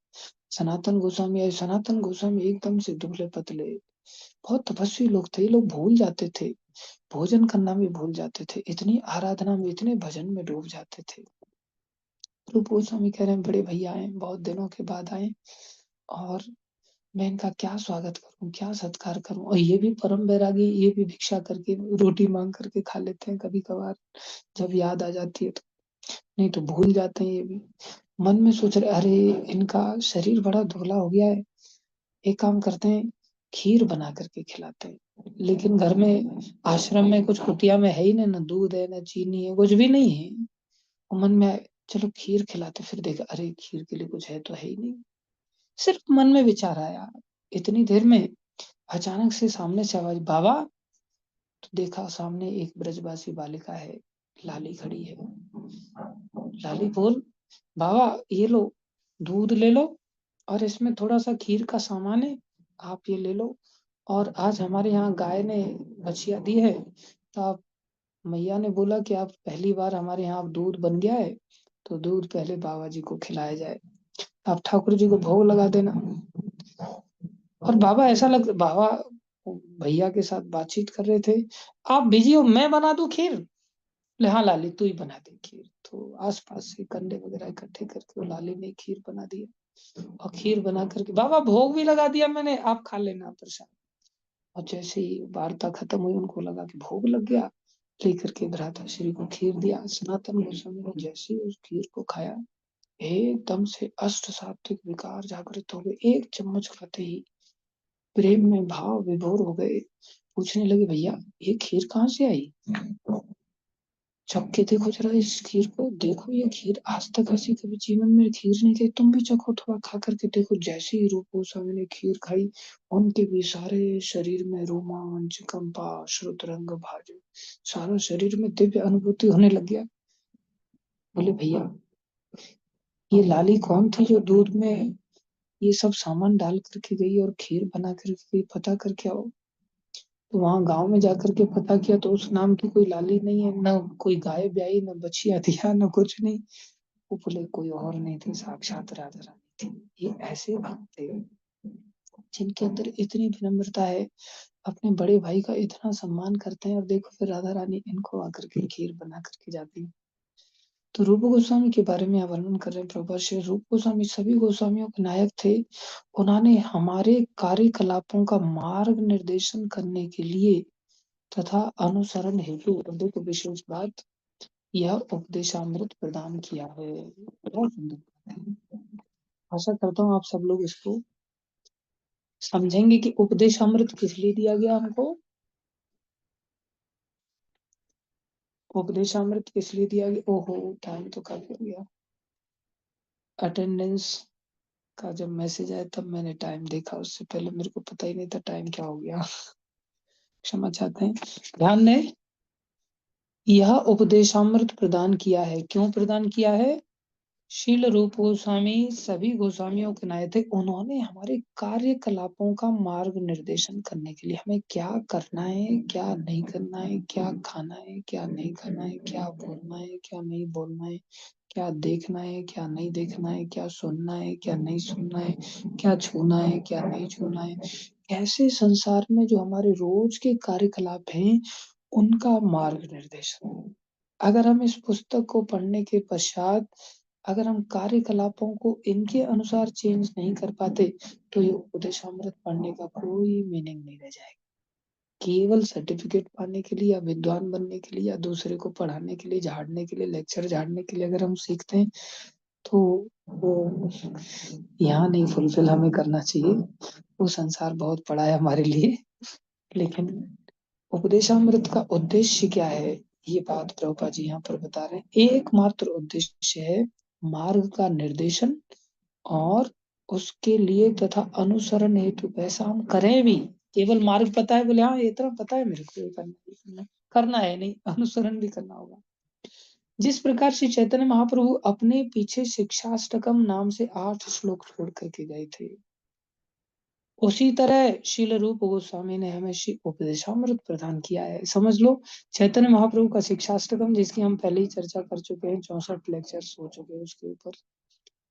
सनातन गोस्वामी आए, सनातन गोस्वामी एकदम से दुबले पतले, बहुत तपस्वी लोग थे, ये लोग भूल जाते थे, भोजन करना भी भूल जाते थे, इतनी आराधना में, इतने भजन में डूब जाते थे। रूप गोस्वामी कह रहे हैं बड़े भैया आए, बहुत दिनों के बाद आए और मैं इनका क्या स्वागत करूं, क्या सत्कार करूं। और ये भी परम बैरागी, ये भी भिक्षा करके रोटी मांग करके खा लेते हैं कभी कभार, जब याद आ जाती है तो। नहीं तो भूल जाते हैं ये भी। मन में सोच रहे अरे इनका शरीर बड़ा दुबला हो गया है, एक काम करते हैं खीर बना करके खिलाते हैं। लेकिन घर में, आश्रम में, कुछ कुटिया में है ही नहीं, ना दूध है, ना चीनी है, कुछ भी नहीं है। और मन में आए, चलो खीर खिलाते, फिर देखा अरे खीर के लिए कुछ है तो है ही नहीं। सिर्फ मन में विचार आया, इतनी देर में अचानक से सामने से आवाज, बाबा। तो देखा सामने एक ब्रजवासी बालिका है, लाली खड़ी है। लाली बोल, बाबा ये लो, दूध ले लो और इसमें थोड़ा सा खीर का सामान है, आप ये ले लो। और आज हमारे यहाँ गाय ने बछिया दी है, तो आप, मैया ने बोला कि आप पहली बार हमारे यहाँ दूध बन गया है, तो दूध पहले बाबा जी को खिलाया जाए, आप ठाकुर जी को भोग लगा देना। और बाबा ऐसा लग, बाबा भैया के साथ बातचीत कर रहे थे, आप बिजी हो, मैं बना दूं खीर? बोले हाँ लाली तू ही बना दे खीर। तो आसपास से कंडे वगैरह इकट्ठे करके वो लाली ने खीर बना दिया, और खीर बना करके बाबा भोग भी लगा दिया मैंने, आप खा लेना प्रसाद। और जैसे ही वार्ता खत्म हुई, उनको लगा कि भोग लग गया, लेकर के भ्राता श्री को खीर दिया। सनातन गोस्वामी ने जैसे ही उस खीर को खाया, एकदम से अष्ट सात्विक विकार जागृत हो गए। एक चम्मच खाते ही प्रेम में भाव विभोर हो गए। पूछने लगे भैया ये खीर कहाँ से आई? चख के देखो जरा इस खीर को, देखो ये खीर आज तक ऐसी कभी जीवन में खीर नहीं खाई, तुम भी चखो, थोड़ा खा करके देखो। जैसे ही रूप गोस्वामी ने खीर खाई, उनके भी सारे शरीर में रोमांच, कंपा, श्रुत रंग भाजो, सारा शरीर में दिव्य अनुभूति होने लग गया। बोले भैया ये लाली कौन थी जो दूध में ये सब सामान डाल करके गई और खीर बना करके गई, पता करके आओ। तो वहां गांव में जाकर के पता किया तो उस नाम की कोई लाली नहीं है, न कोई गाय ब्याई, न बछिया दिया, न कुछ नहीं। वो बोले कोई और नहीं थी, साक्षात राधा रानी थी। ये ऐसे भक्त थे जिनके अंदर इतनी विनम्रता है, अपने बड़े भाई का इतना सम्मान करते हैं, और देखो फिर राधा रानी इनको आकर के खीर बना करके जाती है। तो रूप गोस्वामी के बारे में यहाँ वर्णन कर रहे हैं प्रभुपाद श्री रूप गोस्वामी सभी गोस्वामियों के नायक थे। उन्होंने हमारे कार्यकलापों का मार्ग निर्देशन करने के लिए तथा अनुसरण हेतु, देखो विशेष बात, यह उपदेशामृत प्रदान किया है। बहुत सुंदर बात है। आशा करता हूँ आप सब लोग इसको समझेंगे कि उपदेशामृत किस लिए दिया गया हमको। उपदेशामृत किस लिए दिया गया? ओहो टाइम तो काफी हो गया। अटेंडेंस का जब मैसेज आया तब मैंने टाइम देखा, उससे पहले मेरे को पता ही नहीं था टाइम क्या हो गया। क्षमा चाहते हैं। ध्यान दें, यह उपदेशामृत प्रदान किया है, क्यों प्रदान किया है? शील रूप गोस्वामी सभी गोस्वामियों के नायक थे। उन्होंने हमारे कार्यकलापों का मार्ग निर्देशन करने के लिए, हमें क्या करना है, क्या नहीं करना है, क्या खाना है, क्या नहीं खाना है, क्या बोलना है, क्या नहीं बोलना है, क्या देखना है, क्या नहीं देखना है, क्या सुनना है, क्या नहीं सुनना है, क्या छूना है, क्या नहीं छूना है, कैसे संसार में जो हमारे रोज के कार्यकलाप हैं उनका मार्ग निर्देशन। अगर हम इस पुस्तक को पढ़ने के पश्चात अगर हम कार्यकलापों को इनके अनुसार चेंज नहीं कर पाते, तो ये उपदेशामृत पढ़ने का कोई मीनिंग नहीं रह जाएगा। केवल सर्टिफिकेट पाने के लिए या विद्वान बनने के लिए या दूसरे को पढ़ाने के लिए, झाड़ने के लिए, लेक्चर झाड़ने के लिए अगर हम सीखते हैं, तो वो यहाँ नहीं फुलफिल हमें करना चाहिए। वो संसार बहुत बड़ा है हमारे लिए। लेकिन उपदेशामृत का उद्देश्य क्या है, ये बात प्रभुपाद जी यहाँ पर बता रहे हैं। एकमात्र उद्देश्य है मार्ग का निर्देशन, और उसके लिए तथा अनुसरण हेतु, ऐसा हम करें भी, केवल मार्ग पता है बोले हाँ ये इतना पता है मेरे को, ये करना है, ये करना है नहीं, अनुसरण भी करना होगा। जिस प्रकार श्री चैतन्य महाप्रभु अपने पीछे शिक्षाष्टकम नाम से 8 श्लोक छोड़ करके गए थे, उसी तरह शील रूप गोस्वामी ने हमें उपदेशामृत प्रदान किया है। समझ लो, चैतन्य महाप्रभु का शिक्षाष्टकम, जिसकी हम पहले ही चर्चा कर चुके हैं, 64 लेक्चर्स हो चुके हैं उसके ऊपर।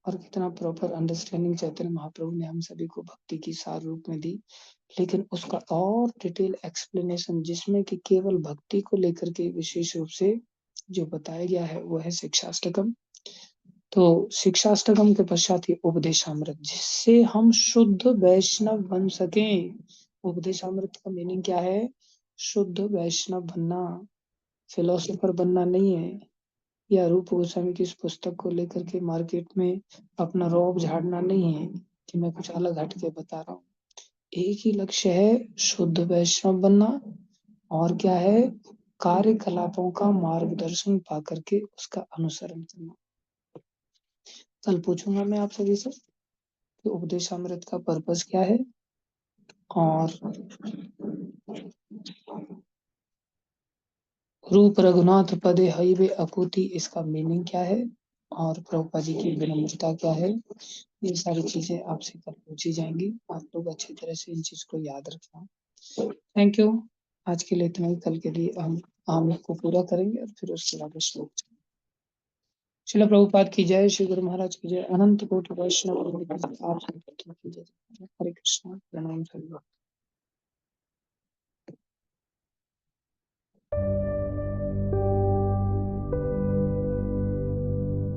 और कितना प्रॉपर अंडरस्टैंडिंग चैतन्य महाप्रभु ने हम सभी को भक्ति की सार रूप में दी। लेकिन उसका और डिटेल एक्सप्लेनेशन जिसमें कि केवल भक्ति को लेकर के विशेष रूप से जो बताया गया है वो है शिक्षाष्टकम। तो शिक्षाष्टकम के पश्चात ही उपदेशामृत, जिससे हम शुद्ध वैष्णव बन सकें। उपदेशामृत का मीनिंग क्या है? शुद्ध वैष्णव बनना, फिलोसोफर बनना नहीं है, या रूप गोस्वामी की इस पुस्तक को लेकर के मार्केट में अपना रौब झाड़ना नहीं है कि मैं कुछ अलग हट के बता रहा हूँ। एक ही लक्ष्य है, शुद्ध वैष्णव बनना, और क्या है? कार्यकलापों का मार्गदर्शन पा करके उसका अनुसरण करना। कल पूछूंगा मैं आप सभी से कि उपदेशामृत का पर्पस क्या है, और रूप रघुनाथ पदे हईवे अकुति इसका मीनिंग क्या है, और प्रभुपाद जी की विनम्रता क्या है। ये सारी चीजें आपसे कल पूछी जाएंगी। आप लोग अच्छी तरह से इन चीज को याद रखना। Thank you. आज के लिए इतना ही। कल के लिए हम आम को पूरा करेंगे और फिर उसके बाद श्लोक। श्रील प्रभुपाद की जय, श्री गुरु महाराज की जय, अनंत कोटि वैष्णव वृंद की जय, आप सबकी जय। हरे कृष्णा, प्रणाम सभी।